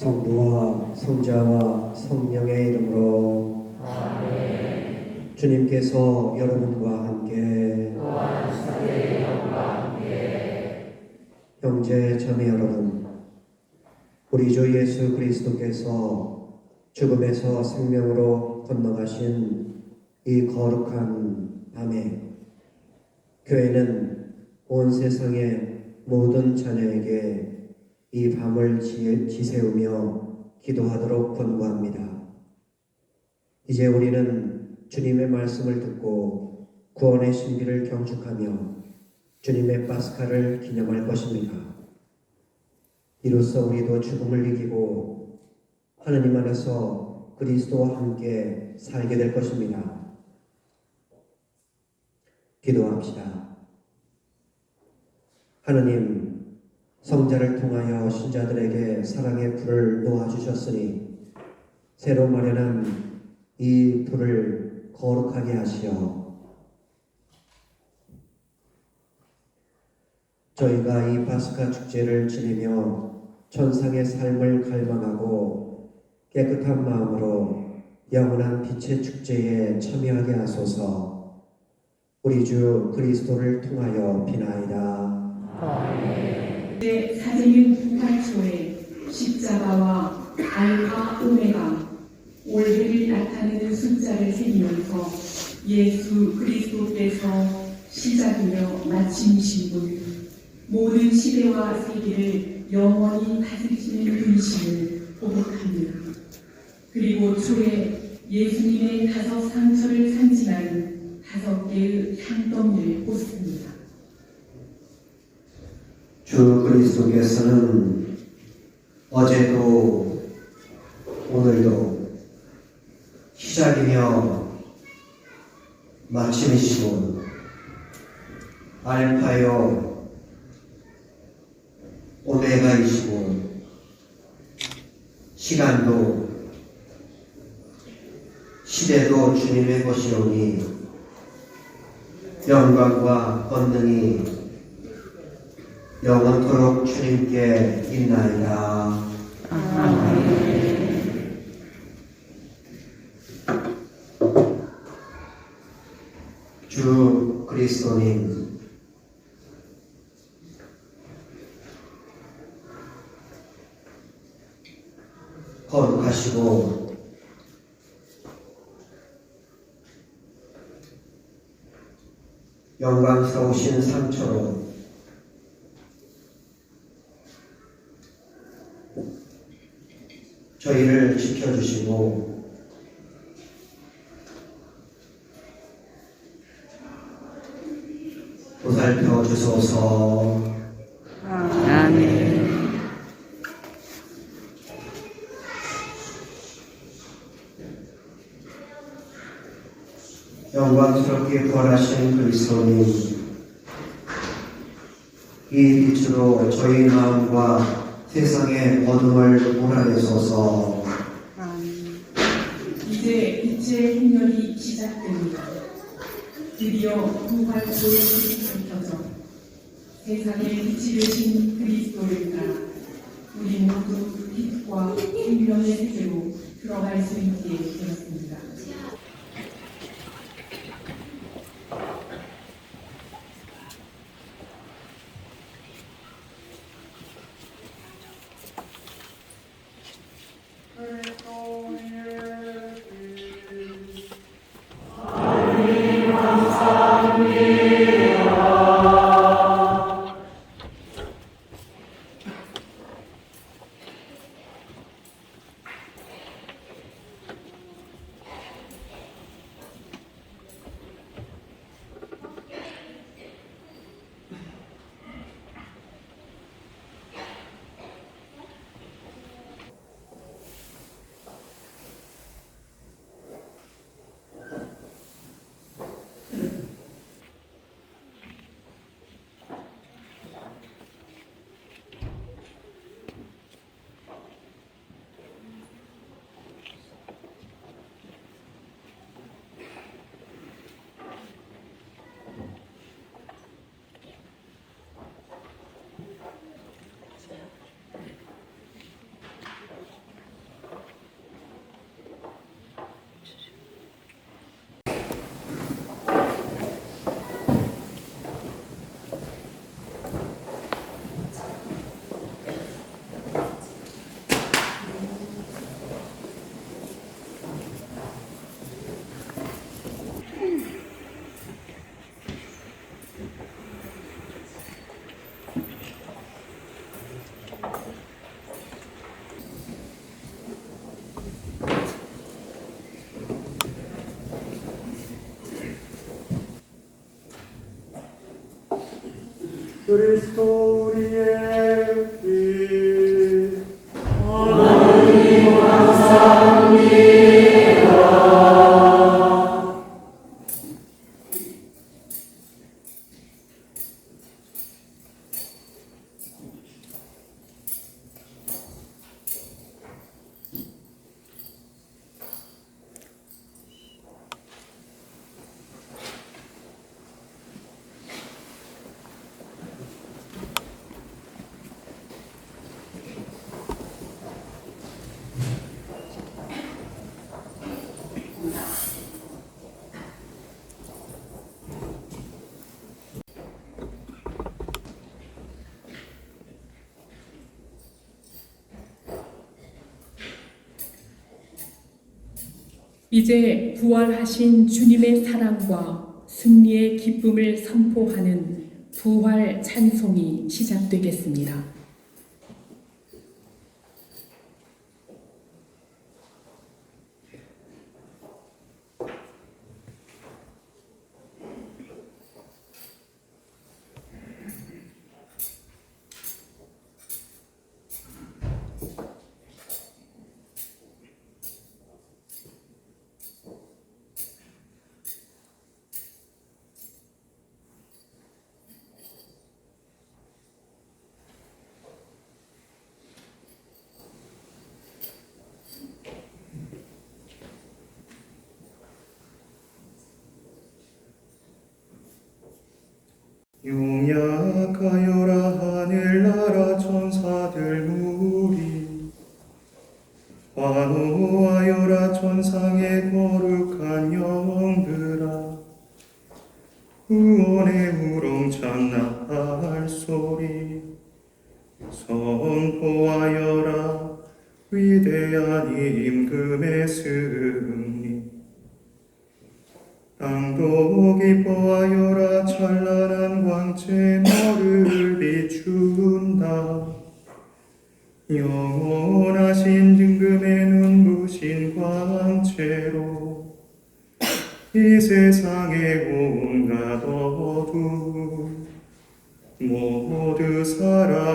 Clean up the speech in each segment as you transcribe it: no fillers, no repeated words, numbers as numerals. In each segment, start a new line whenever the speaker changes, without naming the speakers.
성부와 성자와 성령의 이름으로 아멘. 주님께서 여러분과 함께 또한 사도의 영과 함께 형제 자매 여러분, 우리 주 예수 그리스도께서 죽음에서 생명으로 건너가신 이 거룩한 밤에 교회는 온 세상의 모든 자녀에게 이 밤을 지새우며 기도하도록 권고합니다. 이제 우리는 주님의 말씀을 듣고 구원의 신비를 경축하며 주님의 파스카를 기념할 것입니다. 이로써 우리도 죽음을 이기고 하느님 안에서 그리스도와 함께 살게 될 것입니다. 기도합시다. 하느님, 성자를 통하여 신자들에게 사랑의 불을 놓아주셨으니 새로 마련한 이 불을 거룩하게 하시어 저희가 이 파스카 축제를 지내며 천상의 삶을 갈망하고 깨끗한 마음으로 영원한 빛의 축제에 참여하게 하소서. 우리 주 그리스도를 통하여 비나이다. 아멘.
사제는 부활초에 십자가와 알파 오메가 올해를 나타내는 숫자를 새기면서 예수 그리스도께서 시작이며 마침이신 분, 모든 시대와 세계를 영원히 다스리시는 분이심을 보복합니다. 그리고 초에 예수님의 5 상처를 상징하는 5개의 향덩이를 꽂습니다.
주 그리스도께서는 어제도 오늘도 시작이며 마침이시고 알파요 오메가이시고 시간도 시대도 주님의 것이오니 영광과 권능이 영원토록 주님께 있나이다. 아멘. 주 그리스도님, 거룩하시고 영광스러우신 상처로 저희를 지켜주시고 보살펴 주소서.
아멘.
영광스럽게 부활하신 그리스도님, 이 빛으로 저희 마음과 세상의 어둠을 몰아내소서.
이제 빛의 행렬이 시작됩니다. 드디어 부활초의 빛이 켜져 세상의 빛이 되신 그리스도를 따라 우리 모두 빛과 생명의 세계로 들어갈 수 있게 되었습니다.
그리스도 우리의 피
이제 부활하신 주님의 사랑과 승리의 기쁨을 선포하는 부활 찬송이 시작되겠습니다.
용약하여라 하늘나라 천사들 무리 환호하여라 천상의 거룩한 영들아 구원의 우렁찬 나팔 소리 선포하여라 위대한 임금의 승리 땅도 기뻐하여라 찬란한 광채 너를 비춘다 영원하신 임금의 눈부신 광채로 이 세상의 온갖 어둠 모두 사라져버렸네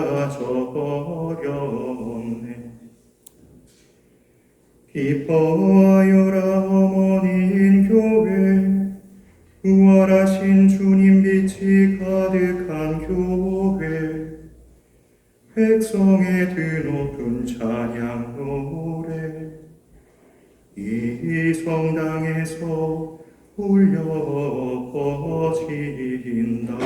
기뻐하여라 어머니인 교회 부활하신 주님 빛이 가득한 교회 백성의 드높은 찬양 노래 이 성당에서 울려 퍼진다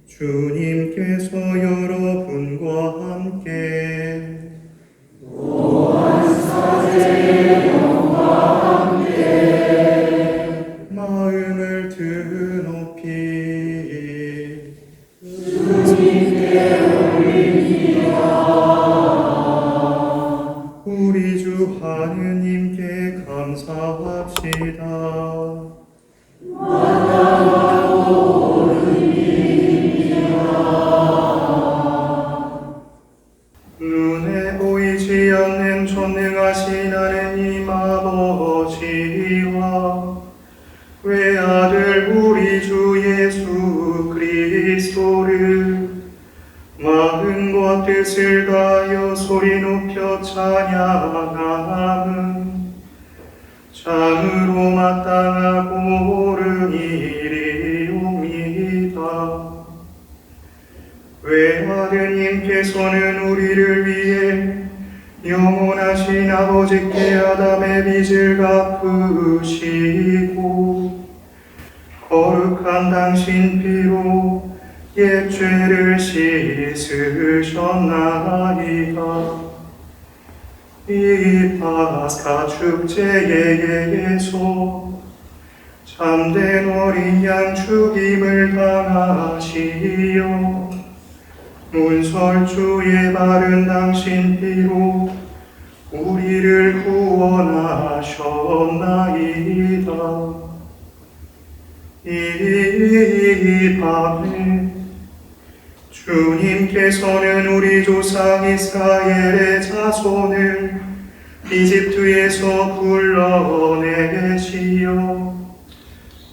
주님께서 여러분과 함께 마음을 드높이 우리 주 하느님께 감사합시다. 눈에 보이지 않는 전능하신 하느님 아버지와 외아들 우리 주 예수 그리스도를 마음과 뜻을 다하여 소리 높여 찬양함은 참으로 마땅하고 옳은 일이옵니다. 외아드님께서는 우리를 위해 영원하신 아버지께 아담의 빚을 갚으시고 거룩한 당신 피로 옛 죄를 씻으셨나이다. 이 파스카 축제에서 참된 어린 양 죽임을 당하시어 문설주의 바른 당신 피로 우리를 구원하셨나이다. 이 밤에 주님께서는 우리 조상 이스라엘의 자손을 이집트에서 불러내시어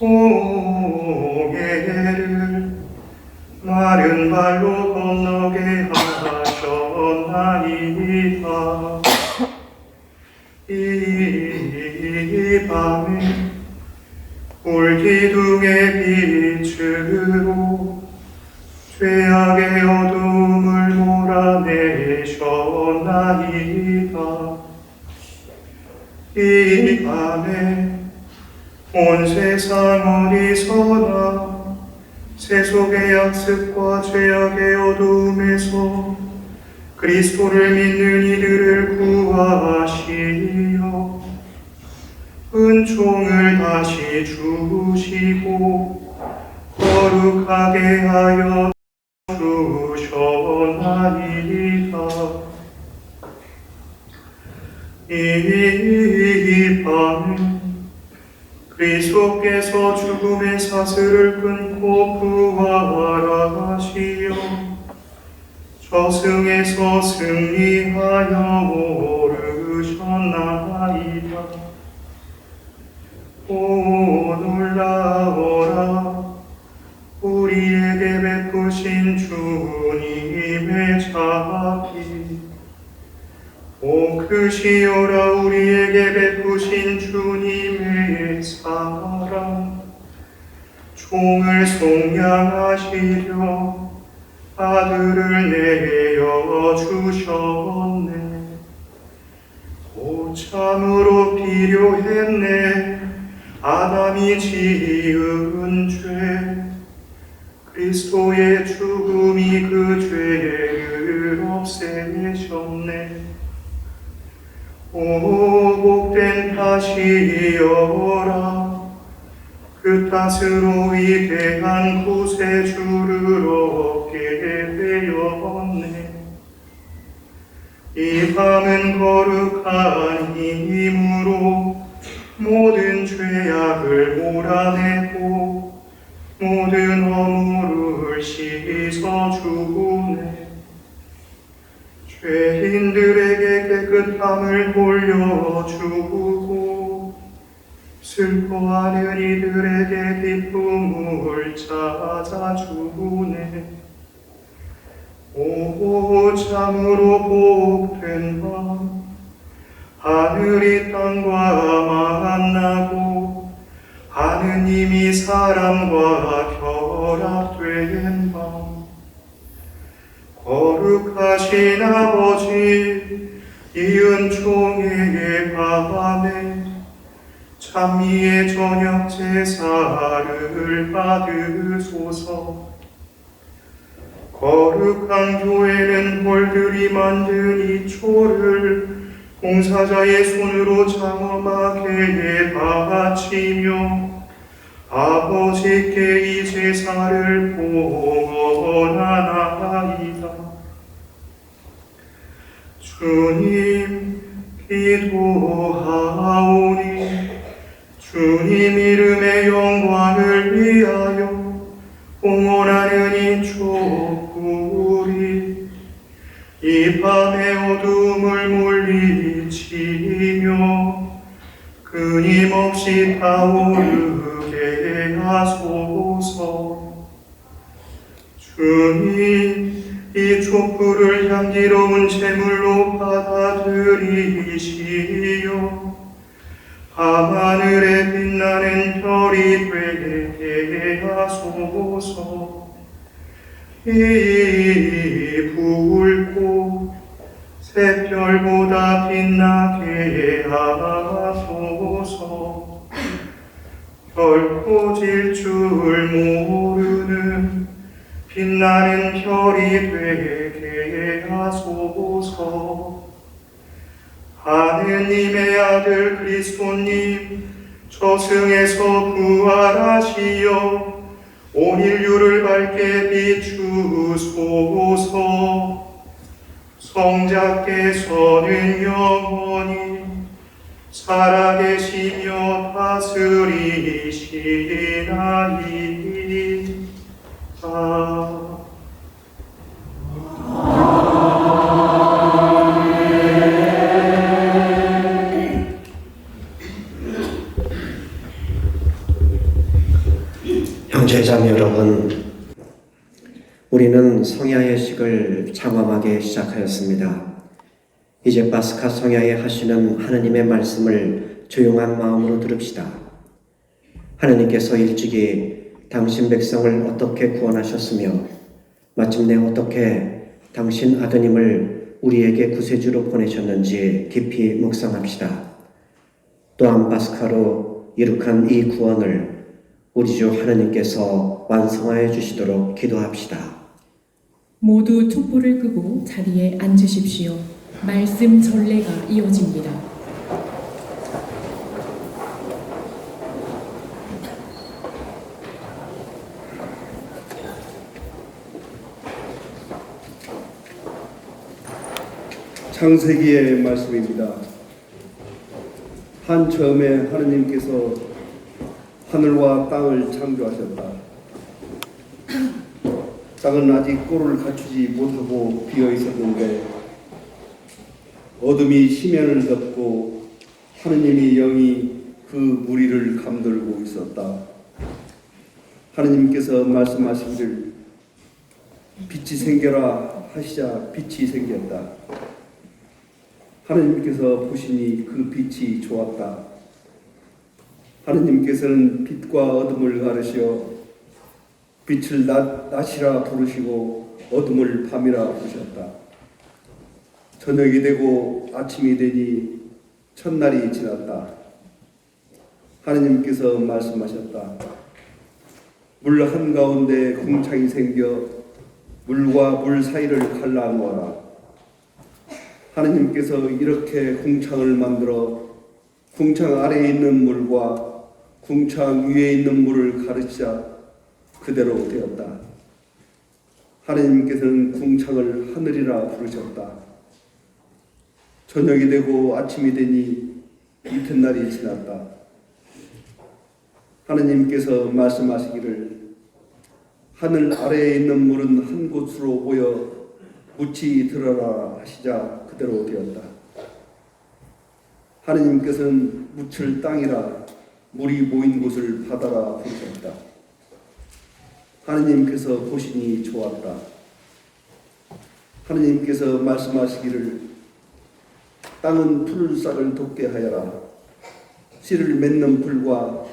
홍해를 마른 발로 건너게 하셨나이다. 이 밤에 불기둥의 빛으로 죄악의 어둠을 몰아내셨나이다. 이 밤에 온 세상 어디서나 세속의 약습과 죄악의 어둠에서 그리스도를 믿는 이들을 구하시어 은총을 다시 주시고 거룩하게 하여 주셨나이다. 이 밤에 그리스도께서 죽음의 사슬을 끊고 부활하시어 저승에서 승리하여 오르셨나이다. 오 놀라워라. 우리에게 베푸신 주님의 자비. 오 크시오라. 우리에게 베푸신 주님의 사랑. 종을 속량하시려 아들을 내어주셨네. 오 참으로 필요했네. 아담이 지은 죄. 그리스도의 죽음이 그 죄를 없애셨네. 오 복된 탓이여라. 그 탓으로 위대한 구세주를 얻게 되었네. 이 밤은 거룩한 힘으로 모든 죄악을 몰아내고 모든 허물을 씻어주네. 죄인들에게 깨끗함을 돌려주고 슬퍼하는 이들에게 기쁨을 찾아주네. 오 참으로 복된 밤. 하늘이 땅과 만나고 하느님이 사람과 결합된 밤. 거룩하신 아버지, 이 은총의 밤에 찬미의 저녁 제사를 받으소서. 거룩한 교회는 벌들이 만든 이 초를 봉사자의 손으로 장엄하게 바치며 아버지께 이 제사를 봉헌하나이다. 주님 기도하오니 주님 이름의 영광을 위하여 봉헌하는 이 촛불이 이 밤의 어둠을 물리치며 끊임없이 타오르게 하소서. 주님 이 촛불을 향기로운 제물로 받아들이시어 밤하늘에 빛나는 별이 되게 하소서. 이 붉고 새별보다 빛나게 하소서. 결코 질 줄 모르는 빛나는 별이 되게 하소서. 하느님의 아들 그리스도님 저승에서 부활하시어 온 인류를 밝게 비추소서. 성자께서는 영원히 살아계시며 다스리시나이다.
형제자매 여러분, 파스카 예식을 장엄하게 시작하였습니다. 이제 파스카 성야에 하시는 하느님의 말씀을 조용한 마음으로 들읍시다. 하느님께서 일찍이 당신 백성을 어떻게 구원하셨으며 마침내 어떻게 당신 아드님을 우리에게 구세주로 보내셨는지 깊이 묵상합시다. 또한 파스카로 이룩한 이 구원을 우리 주 하느님께서 완성하여 주시도록 기도합시다.
모두 촛불을 끄고 자리에 앉으십시오. 말씀 전례가 이어집니다.
창세기의 말씀입니다. 한 처음에 하느님께서 하늘과 땅을 창조하셨다. 땅은 아직 꼴을 갖추지 못하고 비어 있었는데 어둠이 시면을 덮고 하느님이 영이 그 무리를 감돌고 있었다. 하느님께서 말씀하시기를 빛이 생겨라 하시자 빛이 생겼다. 하느님께서 보시니 그 빛이 좋았다. 하느님께서는 빛과 어둠을 가르시어 빛을 낮이라 부르시고 어둠을 밤이라 부르셨다. 저녁이 되고 아침이 되니 첫날이 지났다. 하느님께서 말씀하셨다. 물 한가운데 궁창이 생겨 물과 물 사이를 갈라놓아라. 하느님께서 이렇게 궁창을 만들어 궁창 아래에 있는 물과 궁창 위에 있는 물을 가르치자 그대로 되었다. 하느님께서는 궁창을 하늘이라 부르셨다. 저녁이 되고 아침이 되니 이튿날이 지났다. 하느님께서 말씀하시기를 하늘 아래에 있는 물은 한 곳으로 모여 묻히 들어라 하시자 그대로 되었다. 하느님께서는 묻힐 땅이라 물이 모인 곳을 바다라 부르셨다. 하느님께서 보시니 좋았다. 하느님께서 말씀하시기를 땅은 푸른 싹을 돋게 하여라. 씨를 맺는 풀과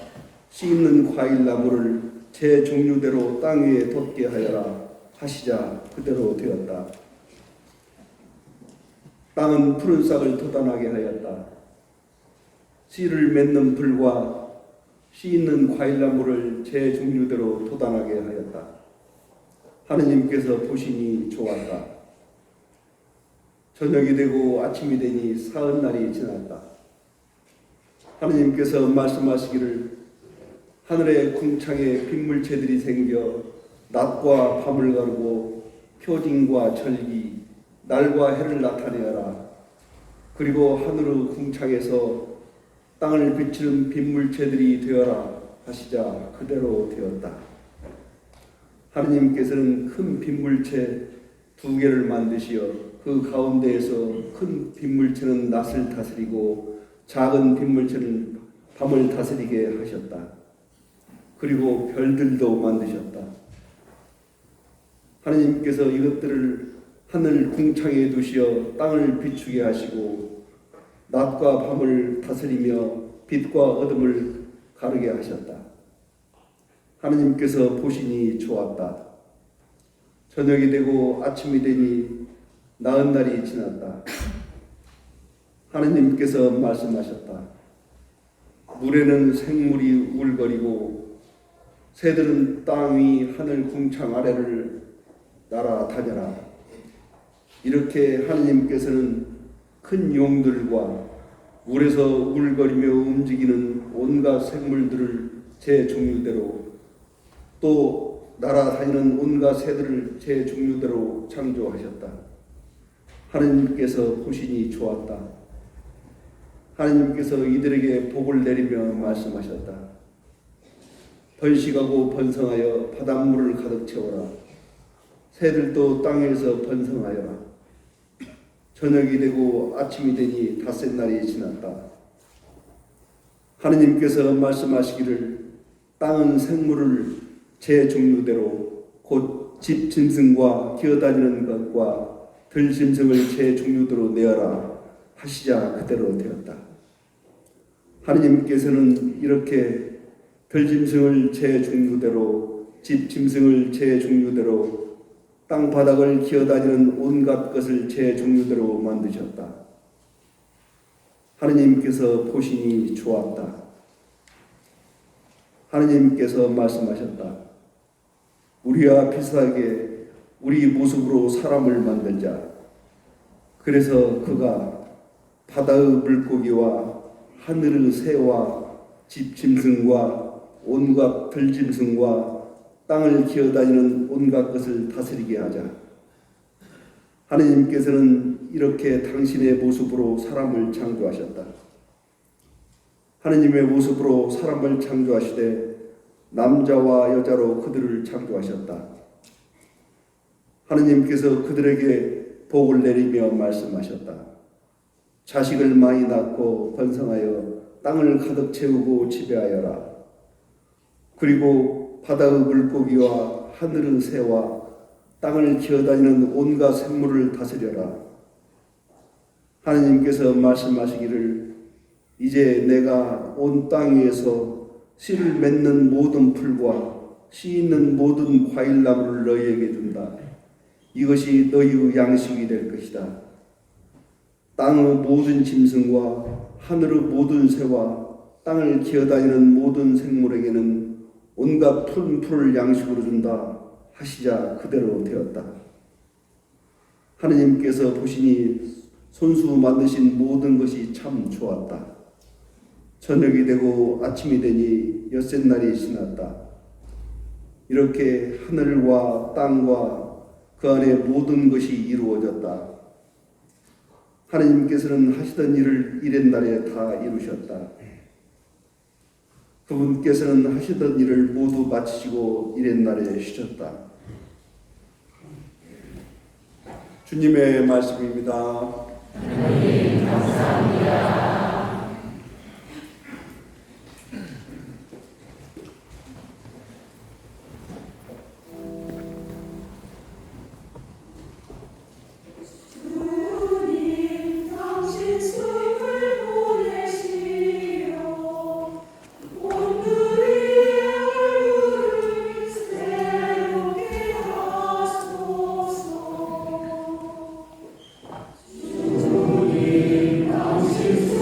씨 있는 과일 나무를 제 종류대로 땅 위에 돋게 하여라 하시자 그대로 되었다. 땅은 푸른 싹을 돋아나게 하였다. 씨를 맺는 풀과 씨 있는 과일나무를 제 종류대로 돋아나게 하였다. 하느님께서 보시니 좋았다. 저녁이 되고 아침이 되니 사흘날이 지났다. 하느님께서 말씀하시기를 하늘의 궁창에 빗물체들이 생겨 낮과 밤을 가르고 표징과 절기, 날과 해를 나타내어라. 그리고 하늘의 궁창에서 땅을 비추는 빗물체들이 되어라 하시자 그대로 되었다. 하느님께서는 큰 빗물체 2개를 만드시어 그 가운데에서 큰 빗물체는 낮을 다스리고 작은 빗물체는 밤을 다스리게 하셨다. 그리고 별들도 만드셨다. 하느님께서 이것들을 하늘 궁창에 두시어 땅을 비추게 하시고 낮과 밤을 다스리며 빛과 어둠을 가르게 하셨다. 하느님께서 보시니 좋았다. 저녁이 되고 아침이 되니 나은 날이 지났다. 하느님께서 말씀하셨다. 물에는 생물이 우글거리고 새들은 땅 위 하늘 궁창 아래를 날아다녀라. 이렇게 하느님께서는 큰 용들과 물에서 우글거리며 움직이는 온갖 생물들을 제 종류대로 또 날아다니는 온갖 새들을 제 종류대로 창조하셨다. 하느님께서 보시니 좋았다. 하느님께서 이들에게 복을 내리며 말씀하셨다. 번식하고 번성하여 바닷물을 가득 채워라. 새들도 땅에서 번성하여라. 저녁이 되고 아침이 되니 닷새 날이 지났다. 하느님께서 말씀하시기를 땅은 생물을 제 종류대로 곧 집 짐승과 기어다니는 것과 들 짐승을 제 종류대로 내어라 하시자 그대로 되었다. 하느님께서는 이렇게 들 짐승을 제 종류대로, 집 짐승을 제 종류대로, 땅 바닥을 기어다니는 온갖 것을 제 종류대로 만드셨다. 하느님께서 보시니 좋았다. 하느님께서 말씀하셨다. 우리와 비슷하게 우리 모습으로 사람을 만들자. 그래서 그가 바다의 물고기와 하늘의 새와 집 짐승과 온갖 들 짐승과 땅을 기어다니는 온갖 것을 다스리게 하자. 하느님께서는 이렇게 당신의 모습으로 사람을 창조하셨다. 하느님의 모습으로 사람을 창조하시되 남자와 여자로 그들을 창조하셨다. 하느님께서 그들에게 복을 내리며 말씀하셨다. 자식을 많이 낳고 번성하여 땅을 가득 채우고 지배하여라. 그리고 바다의 물고기와 하늘의 새와 땅을 기어다니는 온갖 생물을 다스려라. 하느님께서 말씀하시기를 이제 내가 온 땅 위에서 씨를 맺는 모든 풀과 씨 있는 모든 과일나무를 너희에게 준다. 이것이 너희의 양식이 될 것이다. 땅의 모든 짐승과 하늘의 모든 새와 땅을 기어다니는 모든 생물에게는 온갖 푸른 풀을 양식으로 준다 하시자 그대로 되었다. 하느님께서 보시니 손수 만드신 모든 것이 참 좋았다. 저녁이 되고 아침이 되니 엿새 날이 지났다. 이렇게 하늘과 땅과 그 안에 모든 것이 이루어졌다. 하느님께서는 하시던 일을 이렛날에 다 이루셨다. 그분께서는 하시던 일을 모두 마치시고 이렛날에 쉬셨다. 주님의 말씀입니다.
하나님 감사합니다.
주님 당신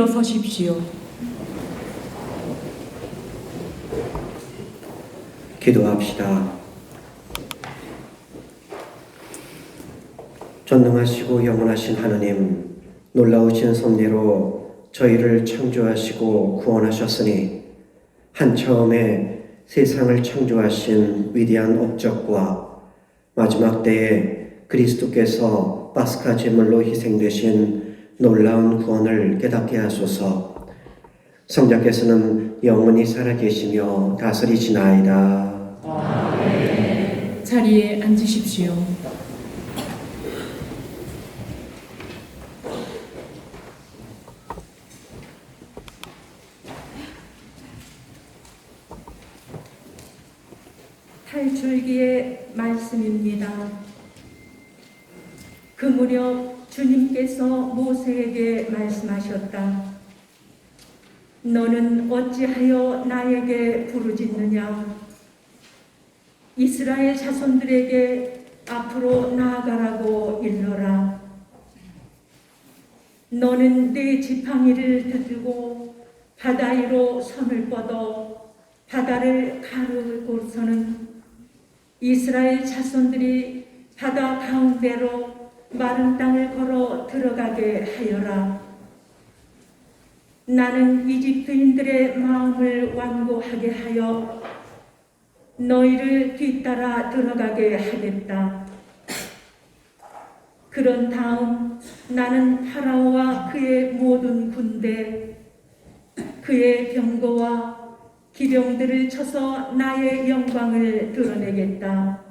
일어서십시오.
기도합시다. 전능하시고 영원하신 하느님, 놀라우신 섭리로 저희를 창조하시고 구원하셨으니 한처음에 세상을 창조하신 위대한 업적과 마지막 때에 그리스도께서 파스카 제물로 희생되신 놀라운 구원을 깨닫게 하소서. 성자께서는 영원히 살아계시며 다스리시나이다.
자리에 앉으십시오.
탈출기의 말씀입니다. 그 무렵 주님께서 모세에게 말씀하셨다. 너는 어찌하여 나에게 부르짖느냐? 이스라엘 자손들에게 앞으로 나아가라고 일러라. 너는 네 지팡이를 들고 바다 위로 손을 뻗어 바다를 가르고서는 이스라엘 자손들이 바다 가운데로 마른 땅을 걸어 들어가게 하여라. 나는 이집트인들의 마음을 완고하게 하여 너희를 뒤따라 들어가게 하겠다. 그런 다음 나는 파라오와 그의 모든 군대, 그의 병거와 기병들을 쳐서 나의 영광을 드러내겠다.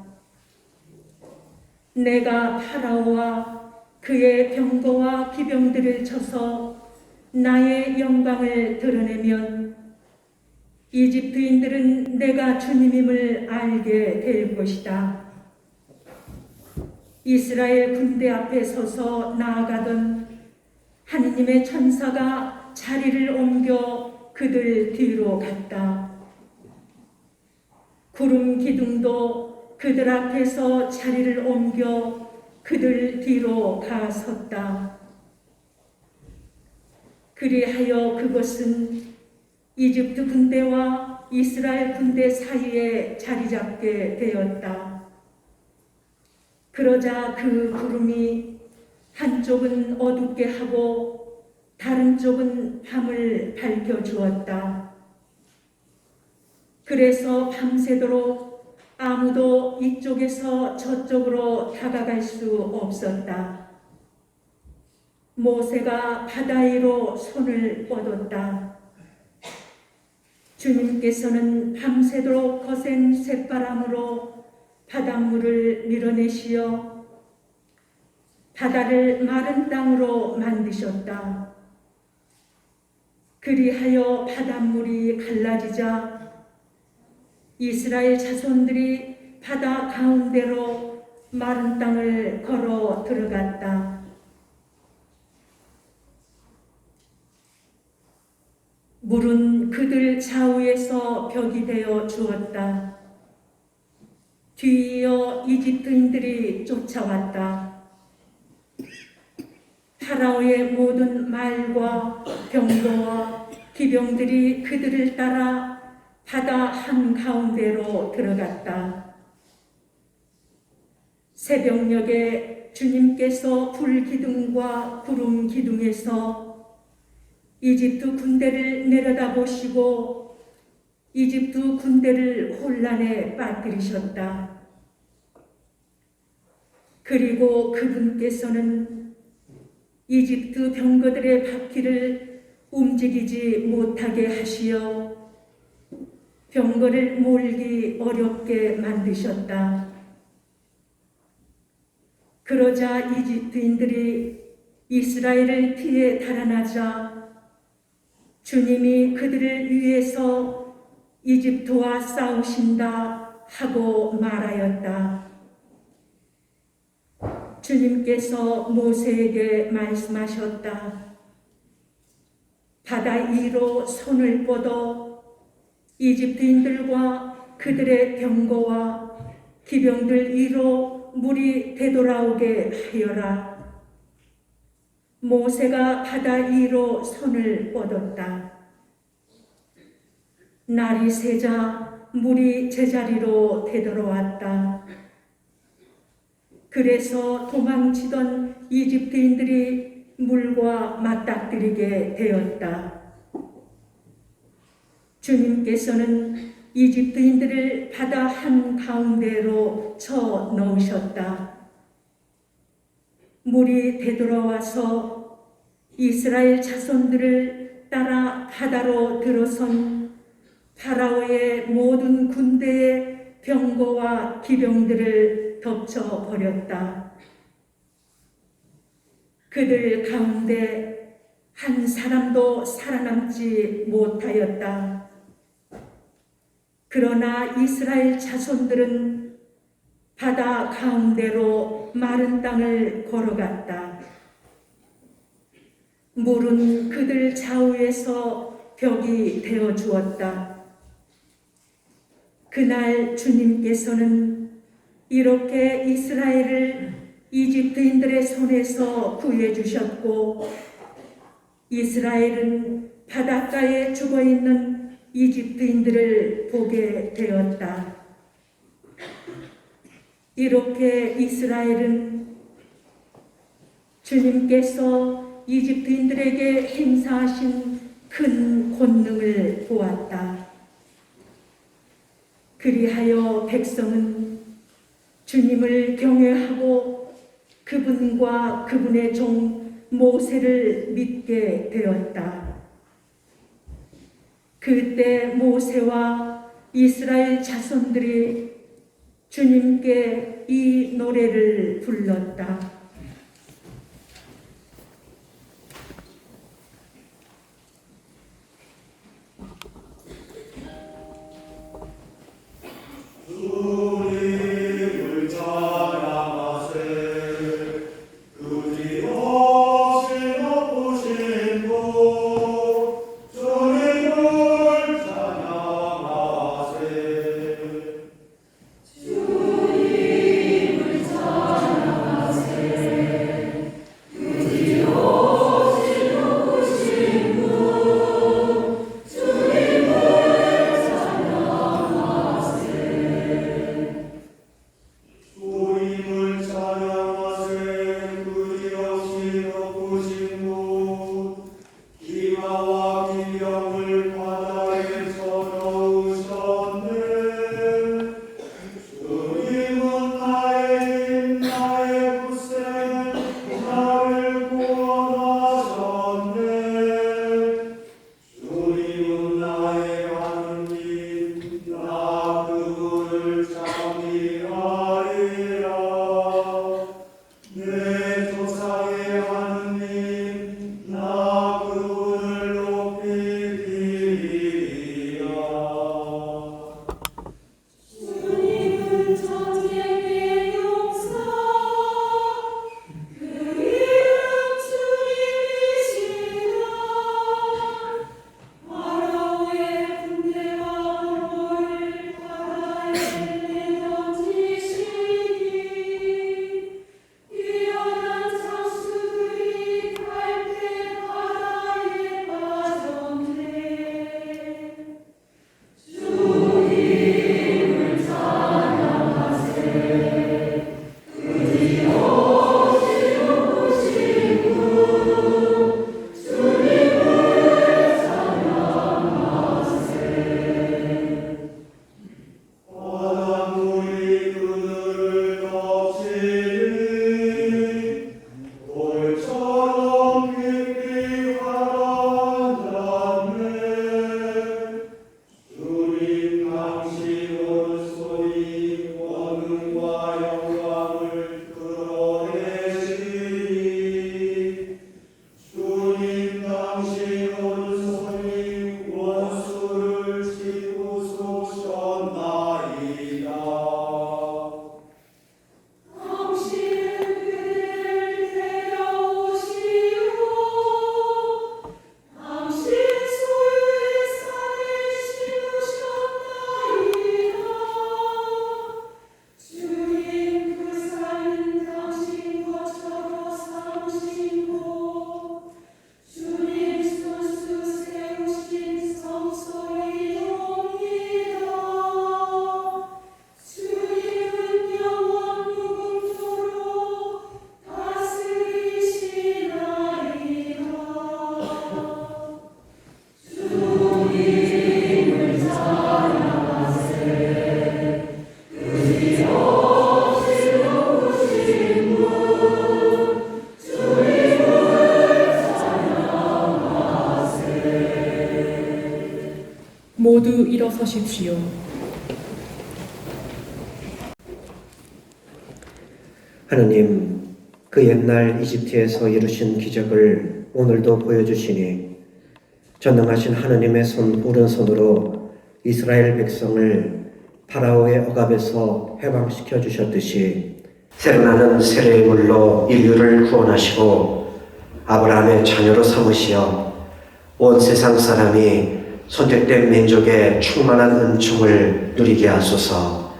내가 파라오와 그의 병거와 기병들을 쳐서 나의 영광을 드러내면 이집트인들은 내가 주님임을 알게 될 것이다. 이스라엘 군대 앞에 서서 나아가던 하느님의 천사가 자리를 옮겨 그들 뒤로 갔다. 구름 기둥도 그들 앞에서 자리를 옮겨 그들 뒤로 가섰다. 그리하여 그것은 이집트 군대와 이스라엘 군대 사이에 자리 잡게 되었다. 그러자 그 구름이 한쪽은 어둡게 하고 다른 쪽은 밤을 밝혀주었다. 그래서 밤새도록 아무도 이쪽에서 저쪽으로 다가갈 수 없었다. 모세가 바다 위로 손을 뻗었다. 주님께서는 밤새도록 거센 쇳바람으로 바닷물을 밀어내시어 바다를 마른 땅으로 만드셨다. 그리하여 바닷물이 갈라지자 이스라엘 자손들이 바다 가운데로 마른 땅을 걸어 들어갔다. 물은 그들 좌우에서 벽이 되어 주었다. 뒤이어 이집트인들이 쫓아왔다. 파라오의 모든 말과 병거와 기병들이 그들을 따라 바다 한가운데로 들어갔다. 새벽녘에 주님께서 불기둥과 구름 기둥에서 이집트 군대를 내려다보시고 이집트 군대를 혼란에 빠뜨리셨다. 그리고 그분께서는 이집트 병거들의 바퀴를 움직이지 못하게 하시어 병거를 몰기 어렵게 만드셨다. 그러자 이집트인들이 이스라엘을 피해 달아나자 주님이 그들을 위해서 이집트와 싸우신다 하고 말하였다. 주님께서 모세에게 말씀하셨다. 바다 위로 손을 뻗어 이집트인들과 그들의 병거와 기병들 위로 물이 되돌아오게 하여라. 모세가 바다 위로 손을 뻗었다. 날이 새자 물이 제자리로 되돌아왔다. 그래서 도망치던 이집트인들이 물과 맞닥뜨리게 되었다. 주님께서는 이집트인들을 바다 한가운데로 쳐 넣으셨다. 물이 되돌아와서 이스라엘 자손들을 따라 바다로 들어선 파라오의 모든 군대의 병거와 기병들을 덮쳐버렸다. 그들 가운데 한 사람도 살아남지 못하였다. 그러나 이스라엘 자손들은 바다 가운데로 마른 땅을 걸어갔다. 물은 그들 좌우에서 벽이 되어 주었다. 그날 주님께서는 이렇게 이스라엘을 이집트인들의 손에서 구해 주셨고, 이스라엘은 바닷가에 죽어 있는 이집트인들을 보게 되었다. 이렇게 이스라엘은 주님께서 이집트인들에게 행사하신 큰 권능을 보았다. 그리하여 백성은 주님을 경외하고 그분과 그분의 종 모세를 믿게 되었다. 그때 모세와 이스라엘 자손들이 주님께 이 노래를 불렀다.
주님을 찬양하세
모두 일어서십시오.
하느님, 그 옛날 이집트에서 이루신 기적을 오늘도 보여주시니 전능하신 하느님의 오른손으로 이스라엘 백성을 파라오의 억압에서 해방시켜 주셨듯이 새로나는 세례의 물로 인류를 구원하시고 아브라함의 자녀로 삼으시어 온 세상 사람이 선택된 민족의 충만한 은총을 누리게 하소서.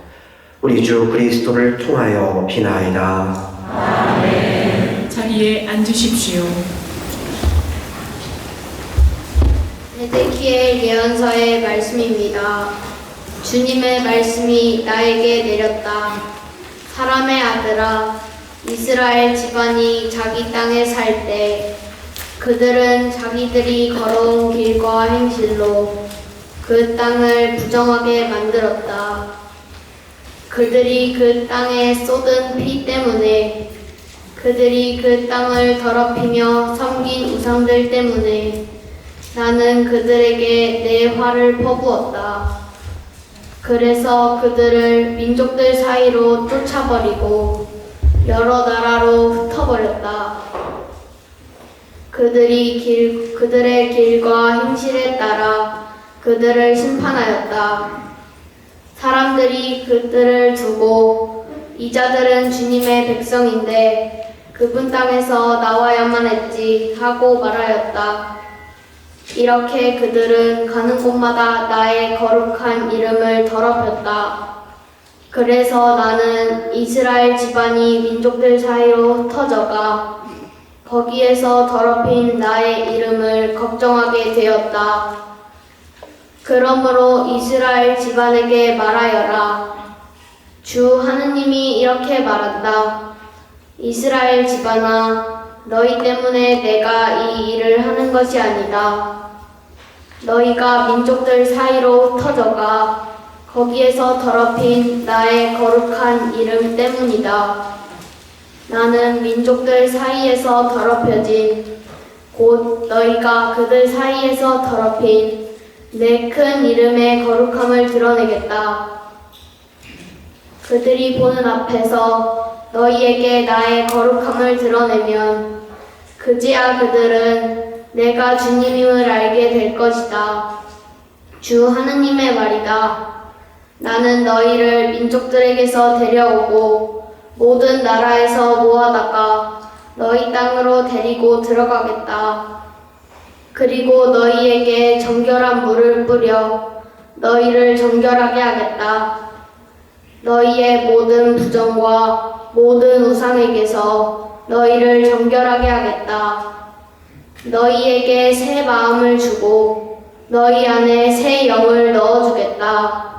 우리 주 그리스도를 통하여 비나이다.
아멘. 자리에 앉으십시오.
에zekiel 예언서의 말씀입니다. 주님의 말씀이 나에게 내렸다. 사람의 아들아, 이스라엘 집안이 자기 땅에 살 때 그들은 자기들이 걸어온 길과 행실로 그 땅을 부정하게 만들었다. 그들이 그 땅에 쏟은 피 때문에, 그들이 그 땅을 더럽히며 섬긴 우상들 때문에 나는 그들에게 내 화를 퍼부었다. 그래서 그들을 민족들 사이로 쫓아버리고 여러 나라로 흩어버렸다. 그들의 길과 행실에 따라 그들을 심판하였다. 사람들이 그들을 두고 이 자들은 주님의 백성인데 그분 땅에서 나와야만 했지 하고 말하였다. 이렇게 그들은 가는 곳마다 나의 거룩한 이름을 더럽혔다. 그래서 나는 이스라엘 집안이 민족들 사이로 흩어져가 거기에서 더럽힌 나의 이름을 걱정하게 되었다. 그러므로 이스라엘 집안에게 말하여라. 주 하느님이 이렇게 말한다. 이스라엘 집안아, 너희 때문에 내가 이 일을 하는 것이 아니다. 너희가 민족들 사이로 흩어져가 거기에서 더럽힌 나의 거룩한 이름 때문이다. 나는 민족들 사이에서 더럽혀진, 곧 너희가 그들 사이에서 더럽힌 내 큰 이름의 거룩함을 드러내겠다. 그들이 보는 앞에서 너희에게 나의 거룩함을 드러내면 그제야 그들은 내가 주님임을 알게 될 것이다. 주 하느님의 말이다. 나는 너희를 민족들에게서 데려오고 모든 나라에서 모아다가 너희 땅으로 데리고 들어가겠다. 그리고 너희에게 정결한 물을 뿌려 너희를 정결하게 하겠다. 너희의 모든 부정과 모든 우상에게서 너희를 정결하게 하겠다. 너희에게 새 마음을 주고 너희 안에 새 영을 넣어주겠다.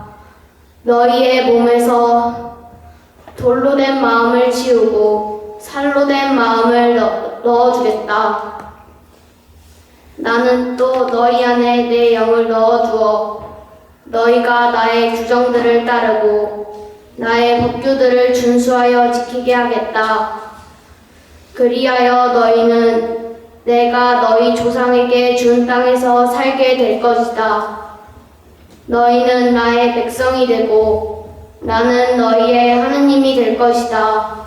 너희의 몸에서 돌로 된 마음을 지우고 살로 된 마음을 넣어주겠다. 나는 또 너희 안에 내 영을 넣어두어 너희가 나의 규정들을 따르고 나의 법규들을 준수하여 지키게 하겠다. 그리하여 너희는 내가 너희 조상에게 준 땅에서 살게 될 것이다. 너희는 나의 백성이 되고 나는 너희의 하느님이 될 것이다.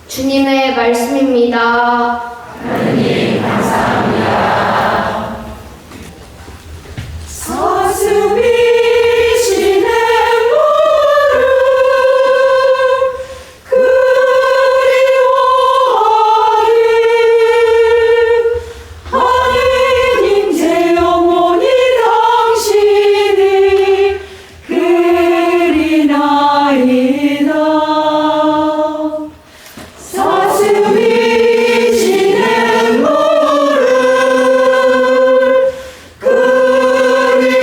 주님의 말씀입니다.
하느님 감사합니다. 사슴이 신의 무릎 그리워하리 하느님 제 영혼이 당신이 그리나이다. 사슴이 신의 무릎 그리워하리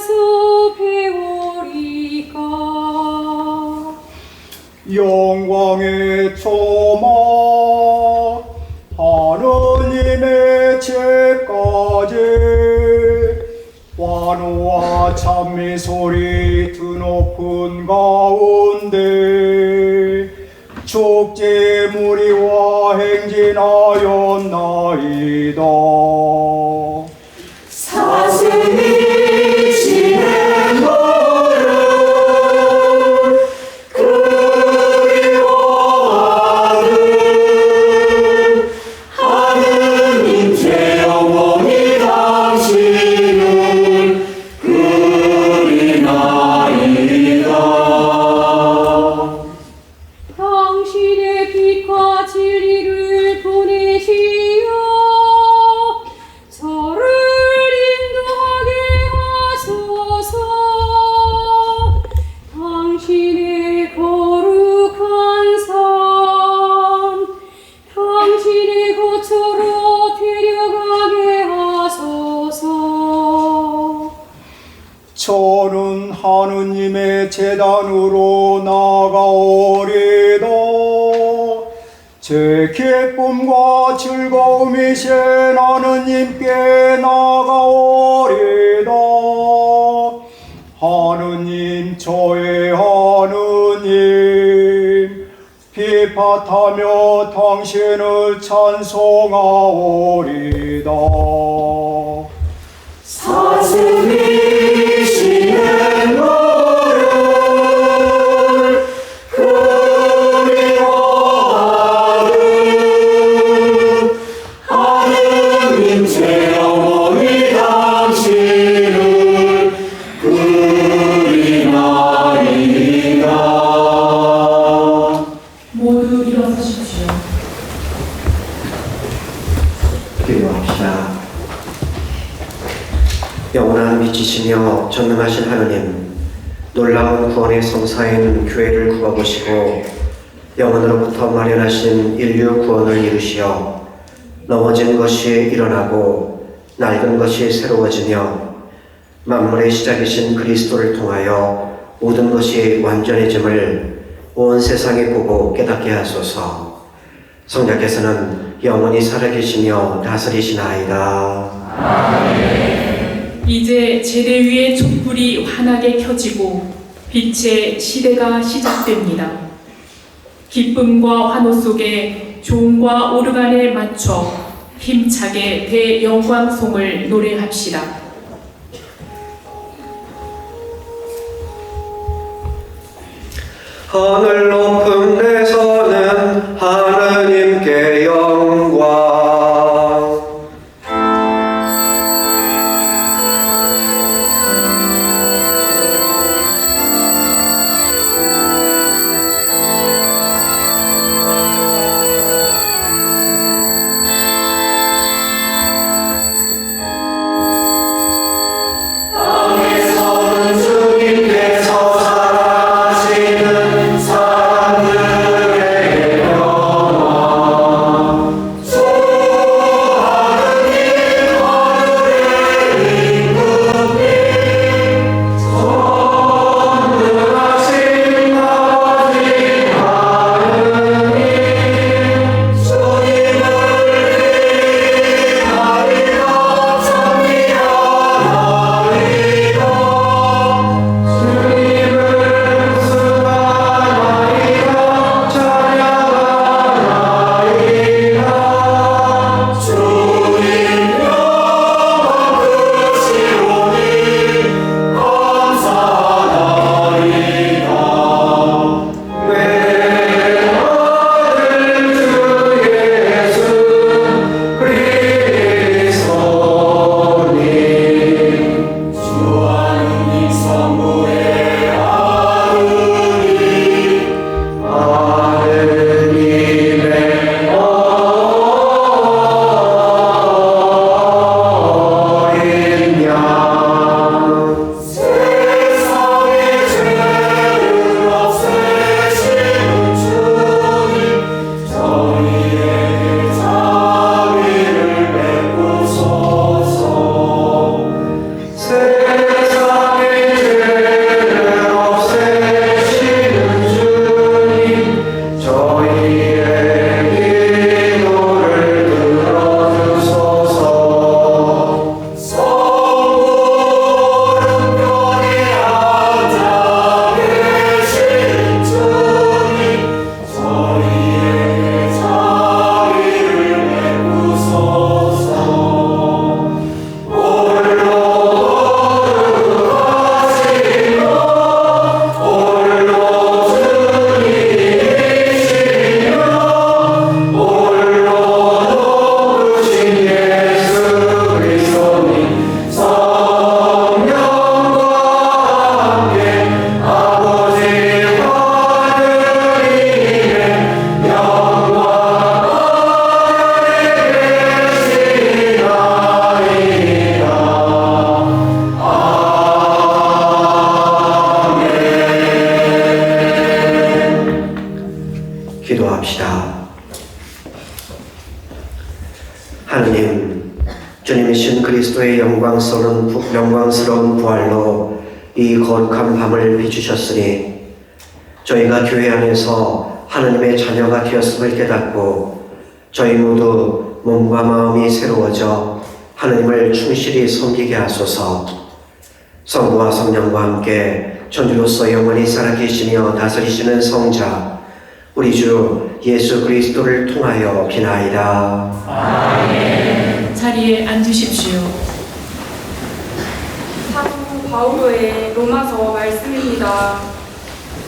어디서 배우리까.
영광의 초막 하느님의 책까지 환호와 찬미 소리 드높은 가운데 축제 무리와 행진하였나이다.
사슴이 지는 거를 그리워하는 하느님 제 영혼이 당신을 그리나이다. 당신의 빛과 진리를 보내시어 저를 인도하게 하소서. 당신의 거룩한 삶 당신의 거처로 데려가게 하소서.
저는 하느님의 제단으로 나가오리다. 제 기쁨과 즐거움이신 하느님께 나가오리다. 하느님 저의 하느님 비파하며 당신을 찬송하오리다.
사슴이 쉬는 거를 그리워하는 하느님 제 영혼이 당신을 그리나이다.
모두 일어서십시오.
기도합시다. 영원한 빛이시며 전능하신 하느님, 놀라운 구원의 성사인 교회를 구하보시고 영원으로부터 마련하신 인류 구원을 이루시어 넘어진 것이 일어나고 낡은 것이 새로워지며 만물의 시작이신 그리스도를 통하여 모든 것이 완전해짐을 온 세상이 보고 깨닫게 하소서. 성령께서는 영원히 살아계시며 다스리시나이다.
이제 제대 위의 촛불이 환하게 켜지고 빛의 시대가 시작됩니다. 기쁨과 환호 속에 종과 오르간에 맞춰 힘차게 대영광송을 노래합시다.
하늘 높은 데서는 하느님께 영광.
땅에서는 주님께서 사랑하시는 사람들
영광스러운 부활로 이 거룩한 밤을 비추셨으니 저희가 교회 안에서 하느님의 자녀가 되었음을 깨닫고 저희 모두 몸과 마음이 새로워져 하느님을 충실히 섬기게 하소서. 성부와 성령과 함께 천주로서 영원히 살아계시며 다스리시는 성자 우리 주 예수 그리스도를 통하여 비나이다.
아멘. 자리에 앉으십시오.
사도 바오로의 로마서 말씀입니다.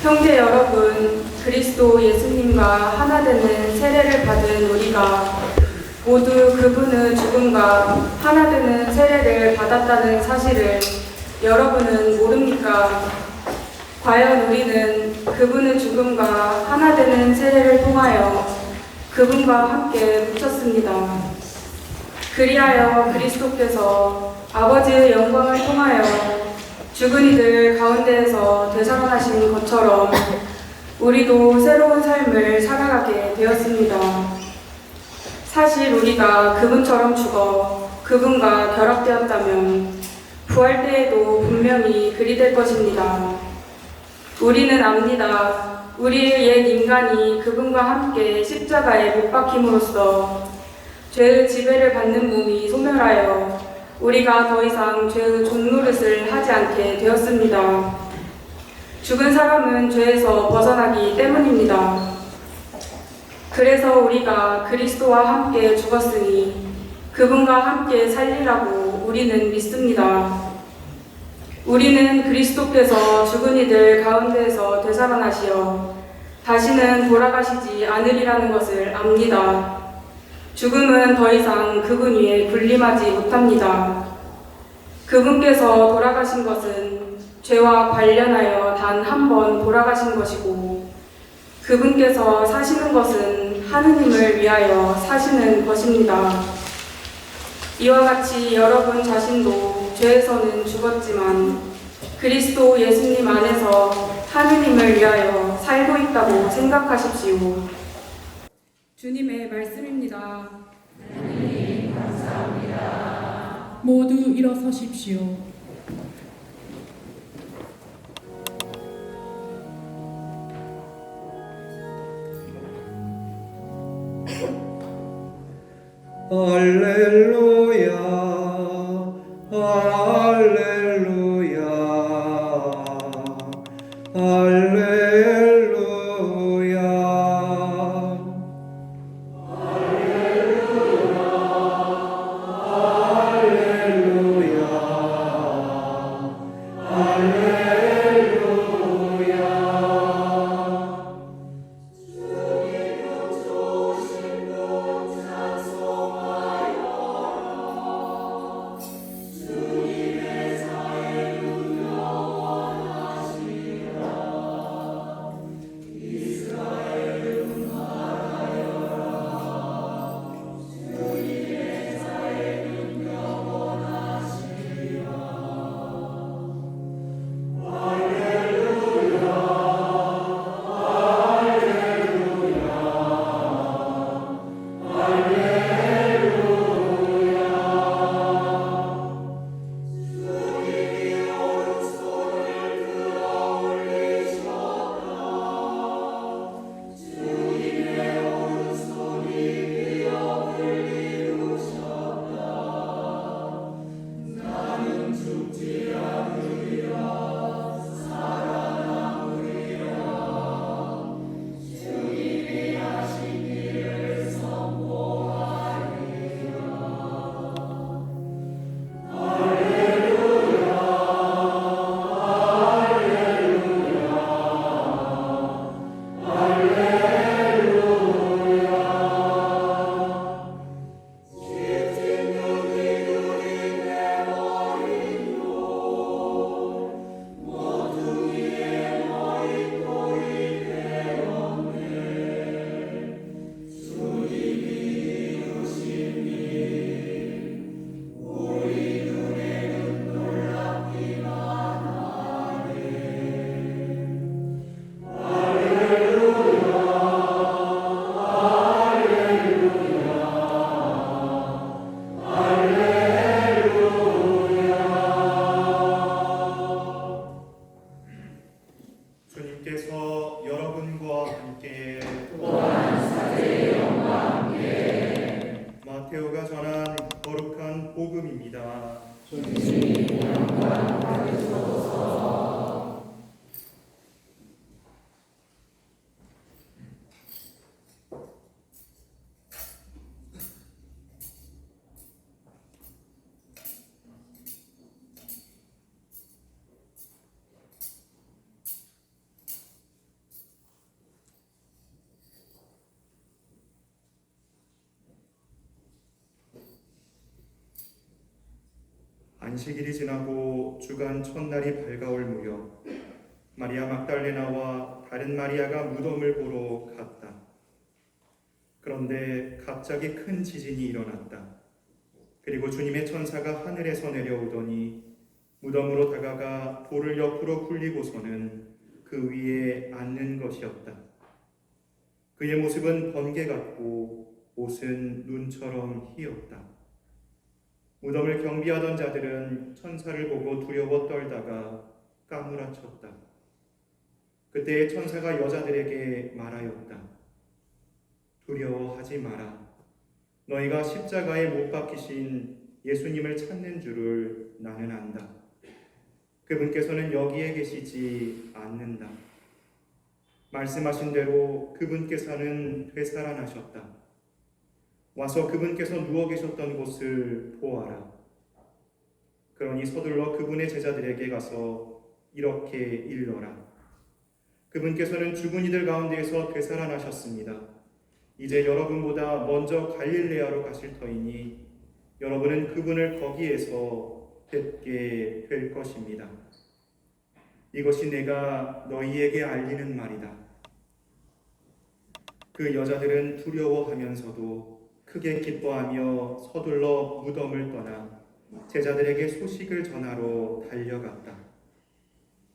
형제 여러분, 그리스도 예수님과 하나 되는 세례를 받은 우리가 모두 그분의 죽음과 하나 되는 세례를 받았다는 사실을 여러분은 모릅니까? 과연 우리는 그분의 죽음과 하나 되는 세례를 통하여 그분과 함께 묻혔습니다. 그리하여 그리스도께서 아버지의 영광을 통하여 죽은 이들 가운데에서 되살아나신 것처럼 우리도 새로운 삶을 살아가게 되었습니다. 사실 우리가 그분처럼 죽어 그분과 결합되었다면 부활 때에도 분명히 그리 될 것입니다. 우리는 압니다. 우리의 옛 인간이 그분과 함께 십자가에 못 박힘으로써 죄의 지배를 받는 몸이 소멸하여 우리가 더 이상 죄의 종노릇을 하지 않게 되었습니다. 죽은 사람은 죄에서 벗어나기 때문입니다. 그래서 우리가 그리스도와 함께 죽었으니 그분과 함께 살리라고 우리는 믿습니다. 우리는 그리스도께서 죽은 이들 가운데에서 되살아나시어 다시는 돌아가시지 않으리라는 것을 압니다. 죽음은 더 이상 그분 위에 군림하지 못합니다. 그분께서 돌아가신 것은 죄와 관련하여 단 한 번 돌아가신 것이고 그분께서 사시는 것은 하느님을 위하여 사시는 것입니다. 이와 같이 여러분 자신도 죄에서는 죽었지만 그리스도 예수님 안에서 하느님을 위하여 살고 있다고 생각하십시오. 주님의 말씀입니다.
하나님 감사합니다. 모두 일어서십시오.
할렐루야 할렐루야 할렐루야
예수님께서 여러분과 함께 마테오가 전한 거룩한 복음입니다. 안식일이 지나고 주간 첫날이 밝아올 무렵 마리아 막달레나와 다른 마리아가 무덤을 보러 갔다. 그런데 갑자기 큰 지진이 일어났다. 그리고 주님의 천사가 하늘에서 내려오더니 무덤으로 다가가 돌을 옆으로 굴리고서는 그 위에 앉는 것이었다. 그의 모습은 번개 같고 옷은 눈처럼 희었다. 무덤을 경비하던 자들은 천사를 보고 두려워 떨다가 까무라쳤다. 그때 천사가 여자들에게 말하였다. 두려워하지 마라. 너희가 십자가에 못 박히신 예수님을 찾는 줄을 나는 안다. 그분께서는 여기에 계시지 않는다. 말씀하신 대로 그분께서는 되살아나셨다. 와서 그분께서 누워 계셨던 곳을 보아라. 그러니 서둘러 그분의 제자들에게 가서 이렇게 일러라. 그분께서는 죽은 이들 가운데에서 되살아나셨습니다. 이제 여러분보다 먼저 갈릴레아로 가실 터이니 여러분은 그분을 거기에서 뵙게 될 것입니다. 이것이 내가 너희에게 알리는 말이다. 그 여자들은 두려워하면서도 크게 기뻐하며 서둘러 무덤을 떠나 제자들에게 소식을 전하러 달려갔다.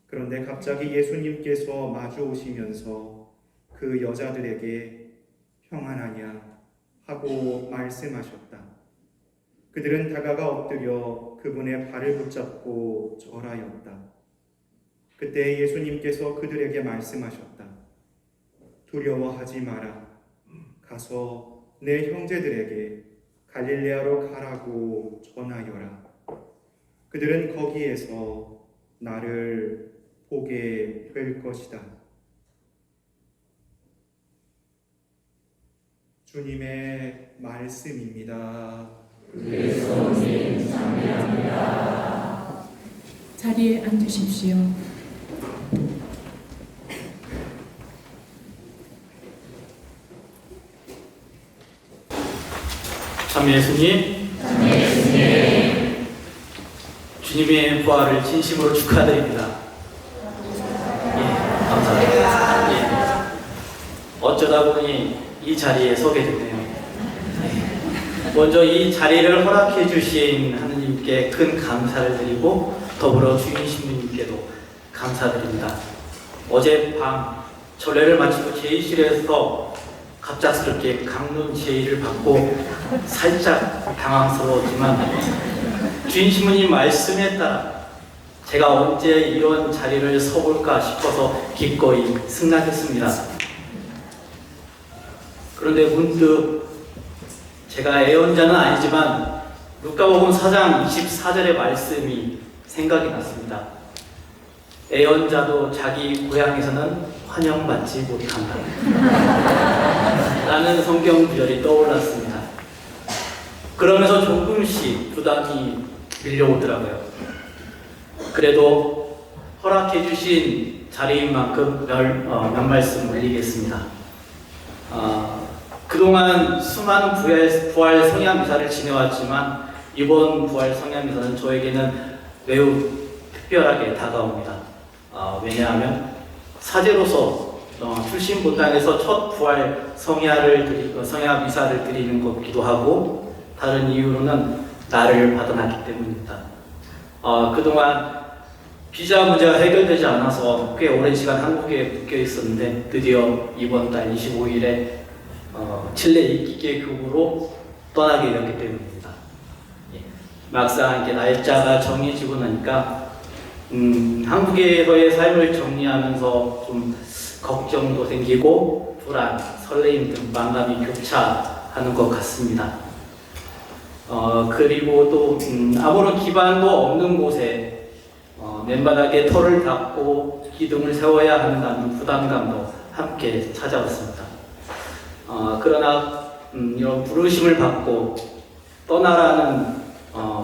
그런데 갑자기 예수님께서 마주 오시면서 그 여자들에게 평안하냐 하고 말씀하셨다. 그들은 다가가 엎드려 그분의 발을 붙잡고 절하였다. 그때 예수님께서 그들에게 말씀하셨다. 두려워하지 마라. 가서 내 형제들에게 갈릴레아로 가라고 전하여라. 그들은 거기에서 나를 보게 될 것이다. 주님의 말씀입니다.
그리스도님 찬미합니다.
자리에 앉으십시오.
참 예수님, 주님의 부활을 진심으로 축하드립니다. 예, 감사합니다. 예, 어쩌다 보니 이 자리에 서게 됐네요. 예, 먼저 이 자리를 허락해 주신 하느님께 큰 감사를 드리고 더불어 주인 신부님께도 감사드립니다. 어젯밤 전례를 마치고 제의실에서 갑작스럽게 강론 제의를 받고 살짝 당황스러웠지만 주인 신부님 말씀에 따라 제가 언제 이런 자리를 서볼까 싶어서 기꺼이 승낙했습니다. 그런데 문득 제가 애언자는 아니지만 루카복음 4장 24절의 말씀이 생각이 났습니다. 애언자도 자기 고향에서는 환영받지 못한다. 라는 성경 구절이 떠올랐습니다. 그러면서 조금씩 부담이 밀려오더라고요. 그래도 허락해 주신 자리인 만큼 몇 말씀 올리겠습니다. 그동안 수많은 부활 성약 미사를 지내왔지만 이번 부활 성약 미사는 저에게는 매우 특별하게 다가옵니다. 왜냐하면 사제로서 출신 본당에서 첫 부활 성약 미사를 드리는 것기도 하고 다른 이유로는 나를 받아놨기 때문입니다. 그동안 비자 문제가 해결되지 않아서 꽤 오랜 시간 한국에 묶여 있었는데 드디어 이번 달 25일에 칠레 이끼게 교구로 떠나게 되었기 때문입니다. 예. 막상 이렇게 날짜가 정해지고 나니까 한국에서의 삶을 정리하면서 좀 걱정도 생기고 불안, 설레임 등 만감이 교차하는 것 같습니다. 그리고 또 아무런 기반도 없는 곳에 맨바닥에 터를 닦고 기둥을 세워야 한다는 부담감도 함께 찾아왔습니다. 그러나 이런 부르심을 받고 떠나라는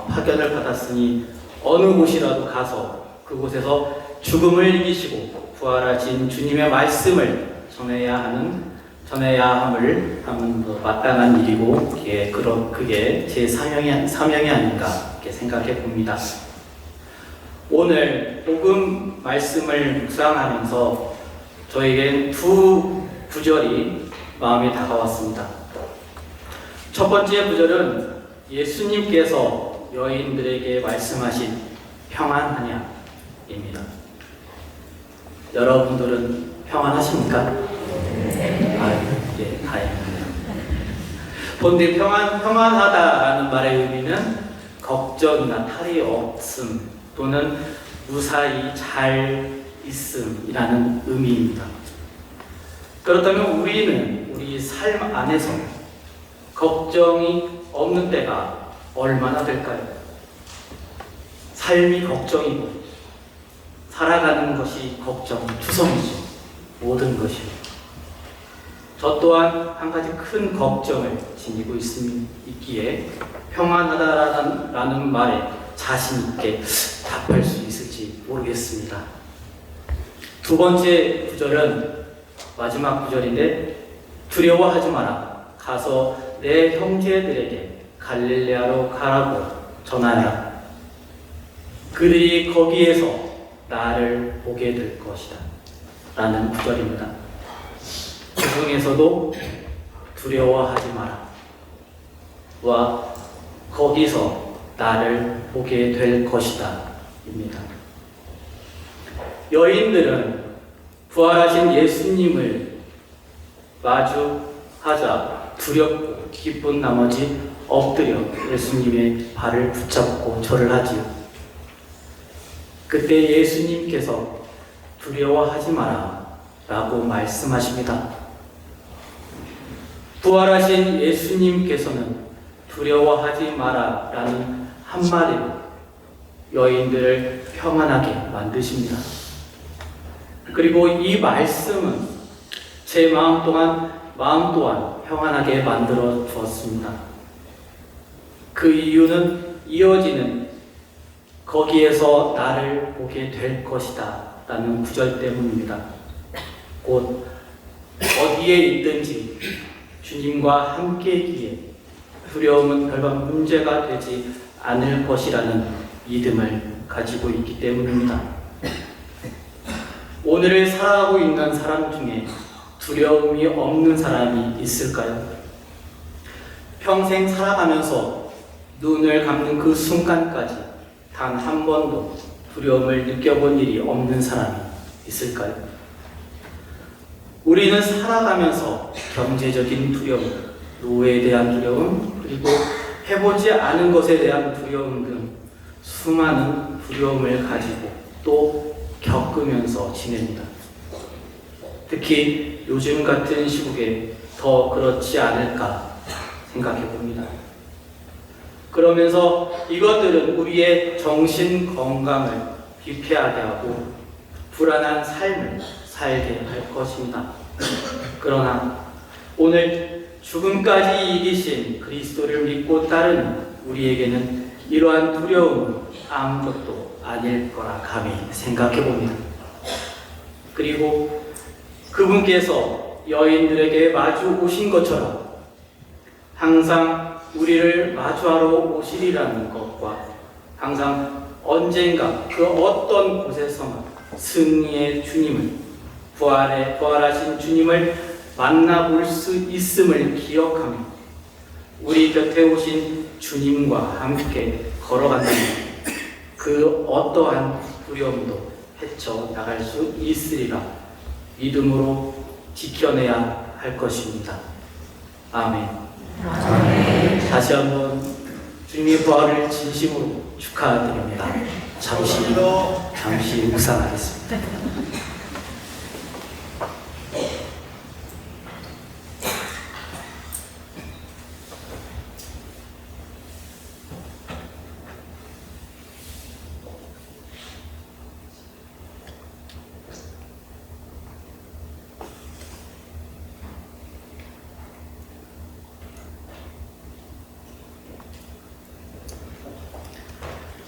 파견을 받았으니 어느 곳이라도 가서 그곳에서 죽음을 이기시고 부활하신 주님의 말씀을 전해야 함을 하는 마땅한 일이고 그게 제 사명이 아닌가 이렇게 생각해 봅니다. 오늘 복음 말씀을 묵상하면서 저에겐 두 구절이 마음에 다가왔습니다. 첫 번째 구절은 예수님께서 여인들에게 말씀하신 평안하냐입니다. 여러분들은 평안하십니까? 예, 다행입니다. 본디 평안하다라는 말의 의미는 걱정이나 탈이 없음 또는 무사히 잘 있음이라는 의미입니다. 그렇다면 우리는 우리 삶 안에서 걱정이 없는 때가 얼마나 될까요? 삶이 걱정이고 살아가는 것이 걱정투성이죠. 모든 것이. 저 또한 한 가지 큰 걱정을 지니고 있기에 평안하다라는 말에 자신 있게 답할 수 있을지 모르겠습니다. 두 번째 구절은 마지막 구절인데 두려워하지 마라. 가서 내 형제들에게 갈릴레아로 가라고 전하라. 그들이 거기에서 나를 보게 될 것이다. 라는 구절입니다. 그 중에서도 두려워하지 마라. 와 거기서 나를 보게 될 것이다. 입니다. 여인들은 부활하신 예수님을 마주하자 두렵고 기쁜 나머지 엎드려 예수님의 발을 붙잡고 절을 하지요. 그때 예수님께서 두려워하지 마라 라고 말씀하십니다. 부활하신 예수님께서는 두려워하지 마라 라는 한마디로 여인들을 평안하게 만드십니다. 그리고 이 말씀은 제 마음 또한 평안하게 만들어 주었습니다. 그 이유는 이어지는 거기에서 나를 보게 될 것이다 라는 구절 때문입니다. 곧 어디에 있든지 주님과 함께이기에 두려움은 별반 문제가 되지 않을 것이라는 믿음을 가지고 있기 때문입니다. 오늘을 살아가고 있는 사람 중에 두려움이 없는 사람이 있을까요? 평생 살아가면서 눈을 감는 그 순간까지 단 한 번도 두려움을 느껴본 일이 없는 사람이 있을까요? 우리는 살아가면서 경제적인 두려움, 노예에 대한 두려움, 그리고 해보지 않은 것에 대한 두려움 등 수많은 두려움을 가지고 또 겪으면서 지냅니다. 특히 요즘 같은 시국에 더 그렇지 않을까 생각해 봅니다. 그러면서 이것들은 우리의 정신 건강을 피폐하게 하고 불안한 삶을 살게 할 것입니다. 그러나 오늘 죽음까지 이기신 그리스도를 믿고 따르는 우리에게는 이러한 두려움은 아무것도 아닐 거라 감히 생각해 봅니다. 그리고 그분께서 여인들에게 마주 오신 것처럼 항상 우리를 마주하러 오시리라는 것과 항상 언젠가 그 어떤 곳에서만 승리의 주님을 부활하신 주님을 만나볼 수 있음을 기억하며 우리 곁에 오신 주님과 함께 걸어간다면 그 어떠한 두려움도 헤쳐나갈 수 있으리라 믿음으로 지켜내야 할 것입니다. 아멘. 다시 한번 주님의 부활을 진심으로 축하드립니다. 잠시 잠시 묵상하겠습니다.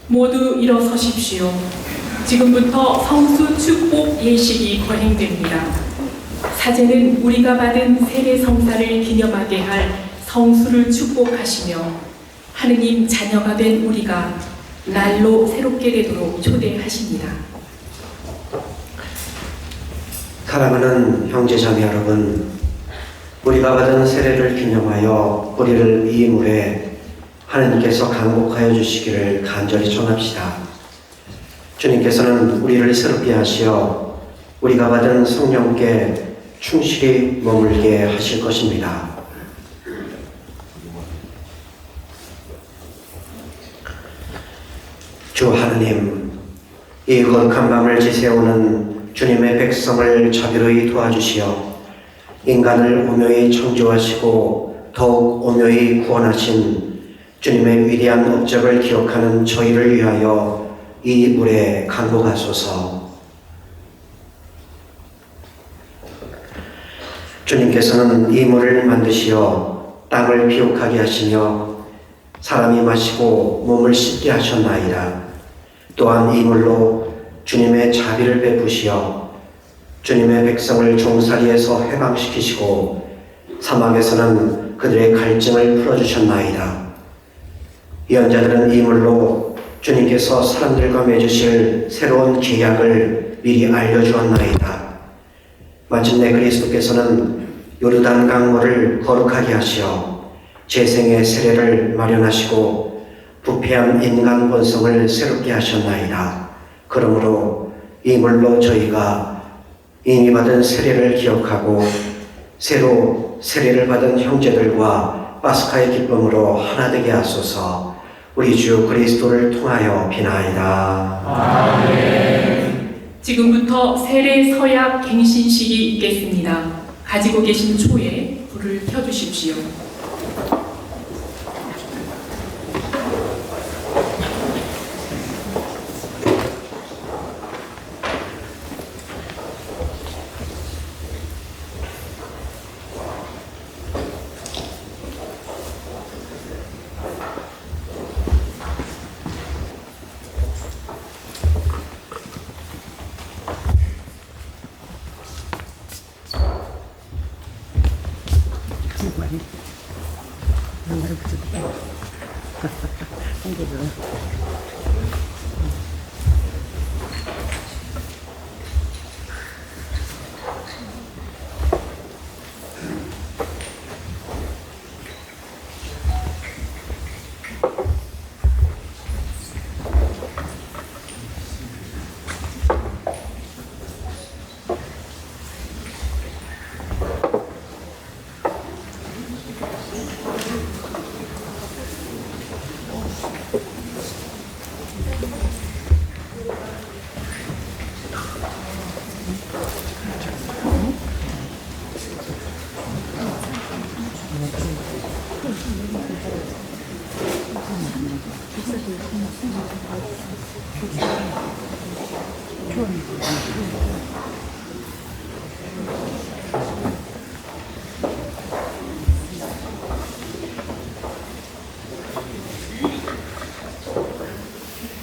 모두 일어서십시오. 지금부터 성수 축복 예식이 거행됩니다. 사제는 우리가 받은 세례 성사를 기념하게 할 성수를 축복하시며 하느님 자녀가 된 우리가 날로 새롭게 되도록 초대하십니다.
사랑하는 형제자매 여러분, 우리가 받은 세례를 기념하여 우리를 이 물에 하느님께서 강복하여 주시기를 간절히 청합시다. 주님께서는 우리를 새롭게 하시어 우리가 받은 성령께 충실히 머물게 하실 것입니다. 주 하느님, 이 거룩한 밤을 지새우는 주님의 백성을 자비로이 도와주시어 인간을 오묘히 창조하시고 더욱 오묘히 구원하신 주님의 위대한 업적을 기억하는 저희를 위하여 이 물에 강복하소서. 주님께서는 이 물을 만드시어 땅을 비옥하게 하시며 사람이 마시고 몸을 씻게 하셨나이다. 또한 이 물로 주님의 자비를 베푸시어 주님의 백성을 종살이에서 해방시키시고 사막에서는 그들의 갈증을 풀어주셨나이다. 예언자들은 이 물로 주님께서 사람들과 맺으실 새로운 계약을 미리 알려주었나이다. 마침내 그리스도께서는 요르단 강물을 거룩하게 하시어 재생의 세례를 마련하시고 부패한 인간 본성을 새롭게 하셨나이다. 그러므로 이 물로 저희가 이미 받은 세례를 기억하고 새로 세례를 받은 형제들과 파스카의 기쁨으로 하나 되게 하소서. 우리 주 그리스도를 통하여 비나이다.
아멘. 지금부터 세례 서약 갱신식이 있겠습니다. 가지고 계신 초에 불을 켜주십시오.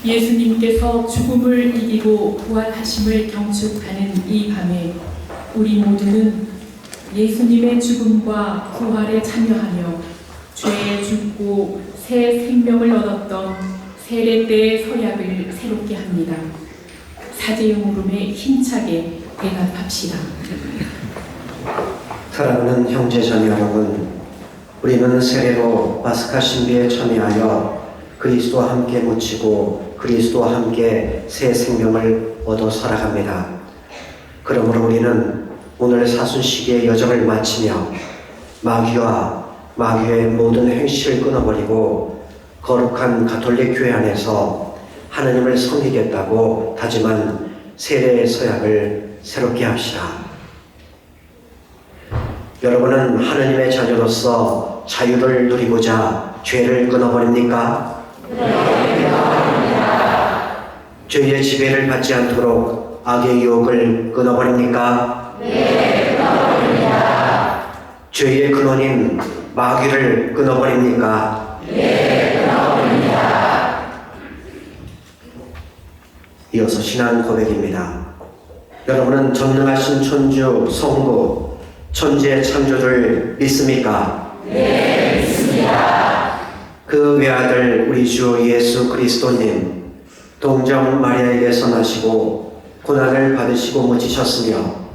예수님께서 죽음을 이기고 부활하심을 경축하는 이 밤에 우리 모두는 예수님의 죽음과 부활에 참여하며 죄에 죽고 새 생명을 얻었던 세례 때의 서약을 새롭게 합니다. 사제의 물음에 힘차게 대답합시다.
사랑하는 형제자매 여러분, 우리는 세례로 파스카 신비에 참여하여 그리스도와 함께 묻히고 그리스도와 함께 새 생명을 얻어 살아갑니다. 그러므로 우리는 오늘 사순시기의 여정을 마치며 마귀와 마귀의 모든 행실을 끊어버리고 거룩한 가톨릭 교회 안에서 하나님을 섬기겠다고 다짐한 세례의 서약을 새롭게 합시다. 여러분은 하나님의 자녀로서 자유를 누리고자 죄를 끊어버립니까? 죄의 지배를 받지 않도록 악의 유혹을 끊어버립니까?
네, 끊어버립니다.
죄의 근원인 마귀를 끊어버립니까?
네, 끊어버립니다.
이어서 신앙 고백입니다. 여러분은 전능하신 천주, 성부, 천지의 창조주를 믿습니까?
네, 믿습니다.
그 외아들 우리 주 예수 그리스도님, 동정 마리아에게서 나시고 고난을 받으시고 묻히셨으며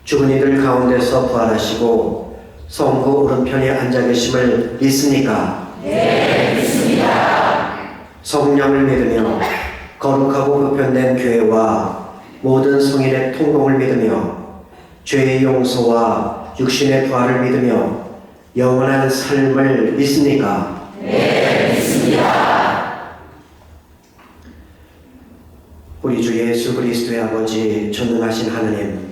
죽은 이들 가운데서 부활하시고 성부 오른편에 앉아 계심을 믿습니까?
네, 믿습니다.
성령을 믿으며 거룩하고 보편된 교회와 모든 성인의 통공을 믿으며 죄의 용서와 육신의 부활을 믿으며 영원한 삶을 믿습니까?
네, 믿습니다.
우리 주 예수 그리스도의 아버지 전능하신 하나님,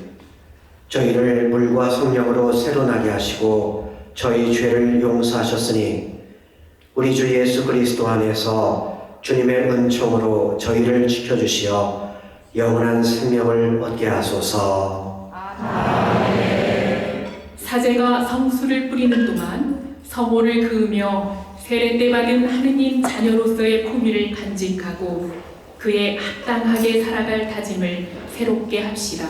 저희를 물과 성령으로 새로 나게 하시고 저희 죄를 용서하셨으니 우리 주 예수 그리스도 안에서 주님의 은총으로 저희를 지켜주시어 영원한 생명을 얻게 하소서.
아멘. 사제가 성수를 뿌리는 동안 성호를 그으며 세례 때 받은 하느님 자녀로서의 품위를 간직하고 그에 합당하게 살아갈 다짐을 새롭게 합시다.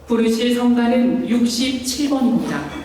부르실 성가는 67번입니다.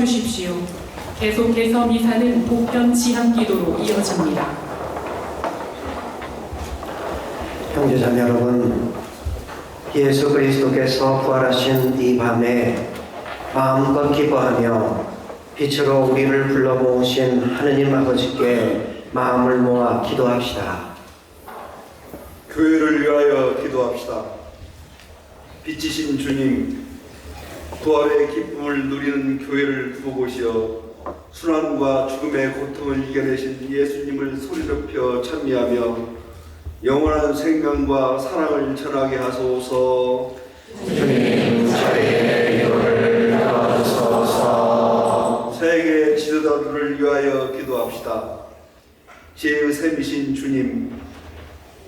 주십시오. 계속해서 미사는 보편 지향기도로 이어집니다.
형제자매 여러분, 예수 그리스도께서 부활하신 이 밤에 마음껏 기뻐하며 빛으로 우리를 불러 모으신 하느님 아버지께 마음을 모아 기도합시다.
교회를 위하여 기도합시다. 빛이신 주님, 부활의 기쁨을 누리는 교회를 구보시어 순환과 죽음의 고통을 이겨내신 예수님을 소리 높여 찬미하며 영원한 생명과 사랑을 전하게 하소서.
주님, 저희의 기도를 들어주소서.
세계 지도자 자들을 위하여 기도합시다. 지혜의 샘이신 주님,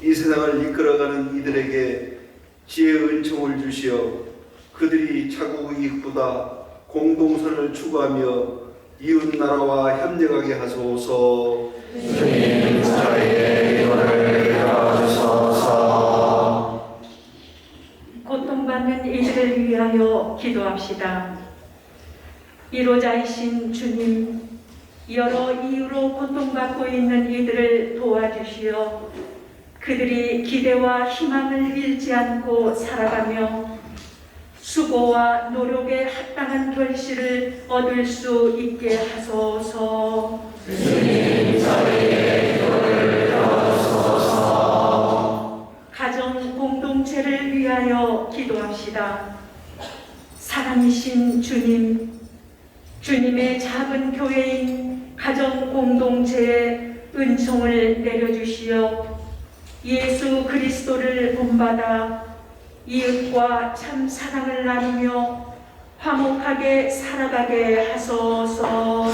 이 세상을 이끌어가는 이들에게 지혜의 은총을 주시어 그들이 자국 이익보다 공동선을 추구하며 이웃나라와 협력하게 하소서.
주님, 저희의 기도를 들어주소서.
고통받는 이들을 위하여 기도합시다. 위로자이신 주님, 여러 이유로 고통받고 있는 이들을 도와주시어 그들이 기대와 희망을 잃지 않고 살아가며 수고와 노력에 합당한 결실을 얻을 수 있게 하소서.
주님, 저희의 기도를 들어주소서.
가정 공동체를 위하여 기도합시다. 사랑이신 주님, 주님의 작은 교회인 가정 공동체에 은총을 내려주시어 예수 그리스도를 본받아 이웃과 참 사랑을 나누며 화목하게 살아가게 하소서.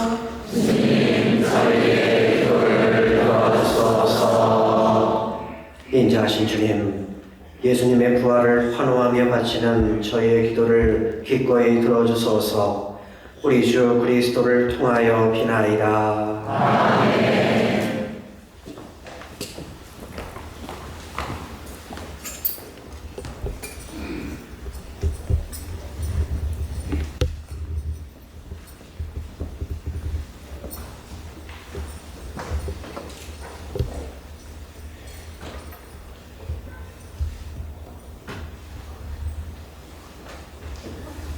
주님, 저희의 기도를 들어주소서.
인자하신 주님, 예수님의 부활을 환호하며 바치는 저희의 기도를 기꺼이 들어주소서. 우리 주 그리스도를 통하여 비나이다.
아멘.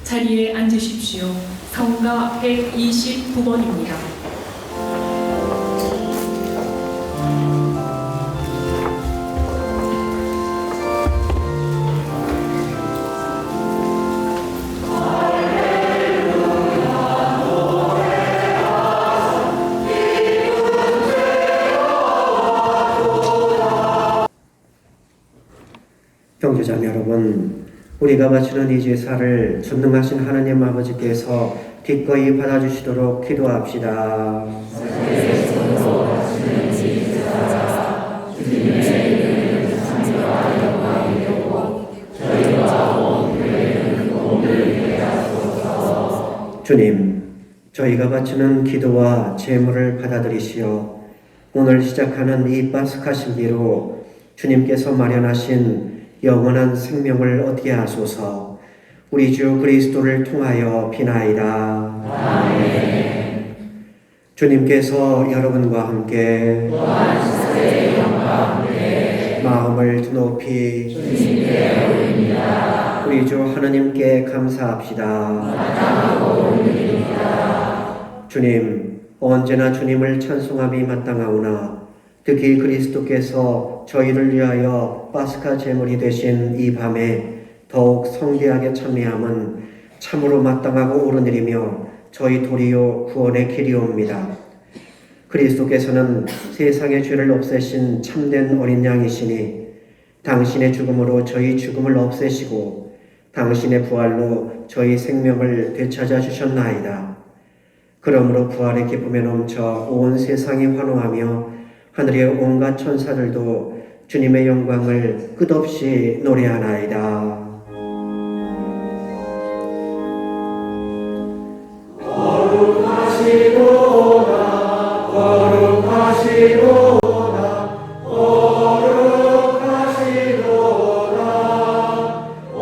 자리에 앉으십시오. 성가 129번입니다.
형제자매 여러분, 우리가 바치는 이 제사를 전능하신 하나님 아버지께서 기꺼이 받아주시도록 기도합시다. 주님, 저희가 바치는 기도와 제물을 받아들이시어 오늘 시작하는 이 파스카 신비로 주님께서 마련하신 영원한 생명을 얻게 하소서. 우리 주 그리스도를 통하여 비나이다.
아멘.
주님께서 여러분과 함께 마음을 드높이
주님께 올립니다.
우리 주 하나님께 감사합시다.
마땅하고 옳습니다.
주님, 언제나 주님을 찬송함이 마땅하오나 특히 그리스도께서 저희를 위하여 파스카 제물이 되신 이 밤에 더욱 성대하게 참여함은 참으로 마땅하고 옳은 일이며 저희 도리요 구원의 길이옵니다. 그리스도께서는 세상의 죄를 없애신 참된 어린 양이시니 당신의 죽음으로 저희 죽음을 없애시고 당신의 부활로 저희 생명을 되찾아 주셨나이다. 그러므로 부활의 기쁨에 넘쳐 온 세상이 환호하며 하늘의 온갖 천사들도 주님의 영광을 끝없이 노래하나이다.
거룩하시도다, 거룩하시도다, 거룩하시도다. 온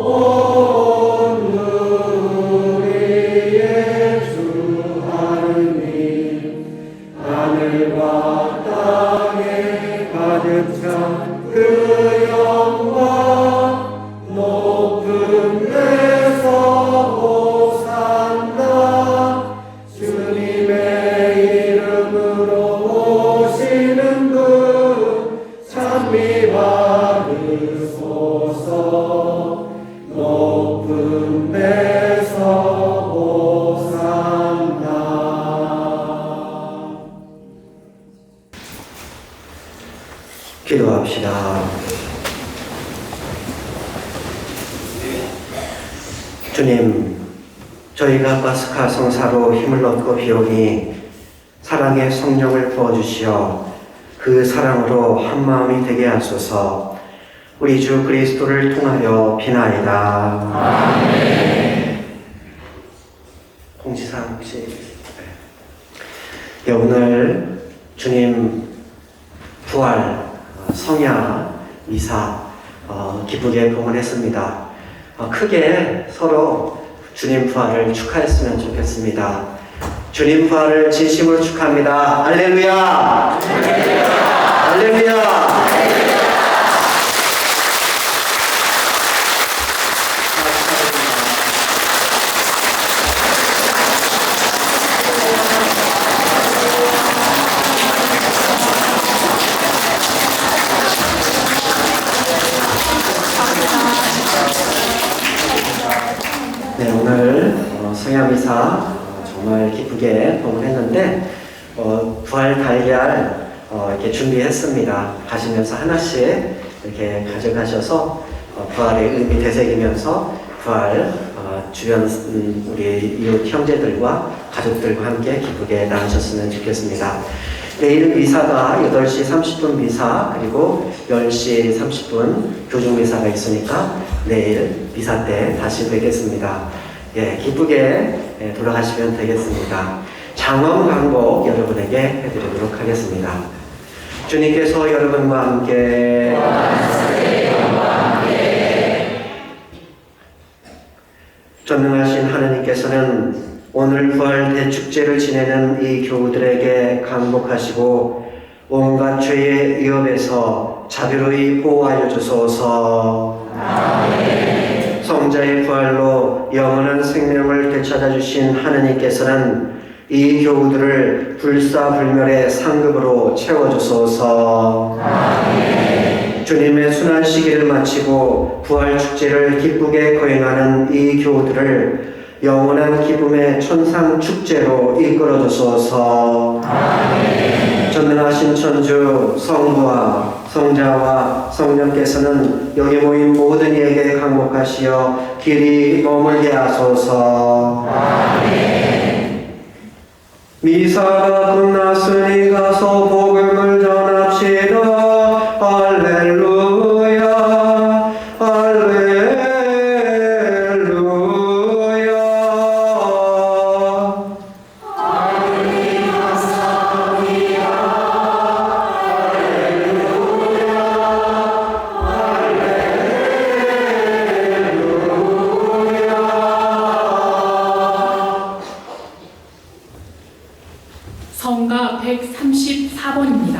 우리의 주 하느님, 하늘과 땅에 가득 찬 그 영광, 높은 데서 호산나. 주님의 이름으로 오시는 분 찬미 받으소서. 높은 데서 호산나.
기도합시다. 주님, 저희가 파스카 성사로 힘을 얻고 비오니 사랑의 성령을 부어주시어 그 사랑으로 한마음이 되게 하소서. 우리 주 그리스도를 통하여 비나이다. 아멘. 공지사항 혹시? 네, 오늘 주님 부활 성야 미사 기쁘게 봉헌했습니다. 크게 서로 주님 부활을 축하했으면 좋겠습니다. 주님 부활을 진심으로 축하합니다. 할렐루야! 할렐루야! 네, 오늘 성야미사 정말 기쁘게 봉헌했는데 부활 달걀 이렇게 준비했습니다. 가시면서 하나씩 이렇게 가져가셔서 부활의 의미 되새기면서 부활 주변 우리 이웃 형제들과 가족들과 함께 기쁘게 나누셨으면 좋겠습니다. 내일 미사가 8시 30분 미사 그리고 10시 30분 교중 미사가 있으니까 내일 미사 때 다시 뵙겠습니다. 예, 기쁘게 돌아가시면 되겠습니다. 장엄 강복 여러분에게 해드리도록 하겠습니다. 주님께서 여러분과 함께 전능하신 하나님께서는 오늘 부활 대축제를 지내는 이 교우들에게 강복하시고 온갖 죄의 위협에서 자비로이 보호하여 주소서. 아멘. 성자의 부활로 영원한 생명을 되찾아 주신 하나님께서는 이 교우들을 불사불멸의 상급으로 채워주소서. 아멘. 주님의 순환 시기를 마치고 부활 축제를 기쁘게 거행하는 이 교우들을 영원한 기쁨의 천상 축제로 이끌어 주소서. 아멘. 전능하신 천주 성부와 성자와 성령께서는 여기 모인 모든 이에게 강복하시어 길이 머물게 하소서. 아멘. 미사가 끝났으니 가서 복음을 전합시다. 할렐루야. 할렐루야.
성가 134번입니다.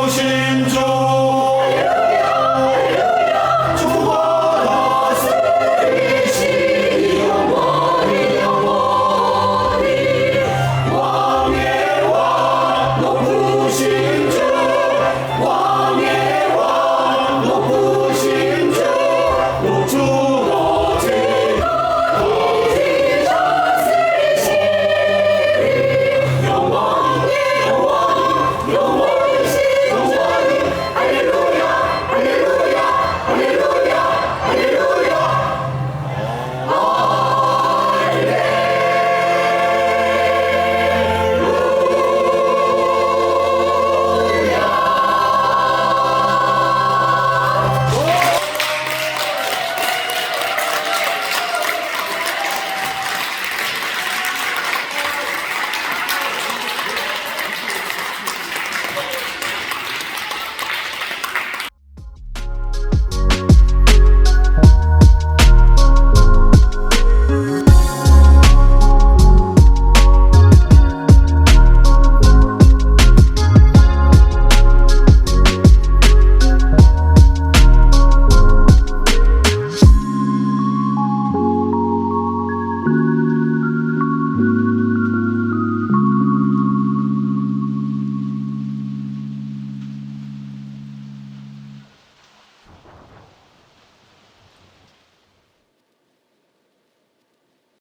주신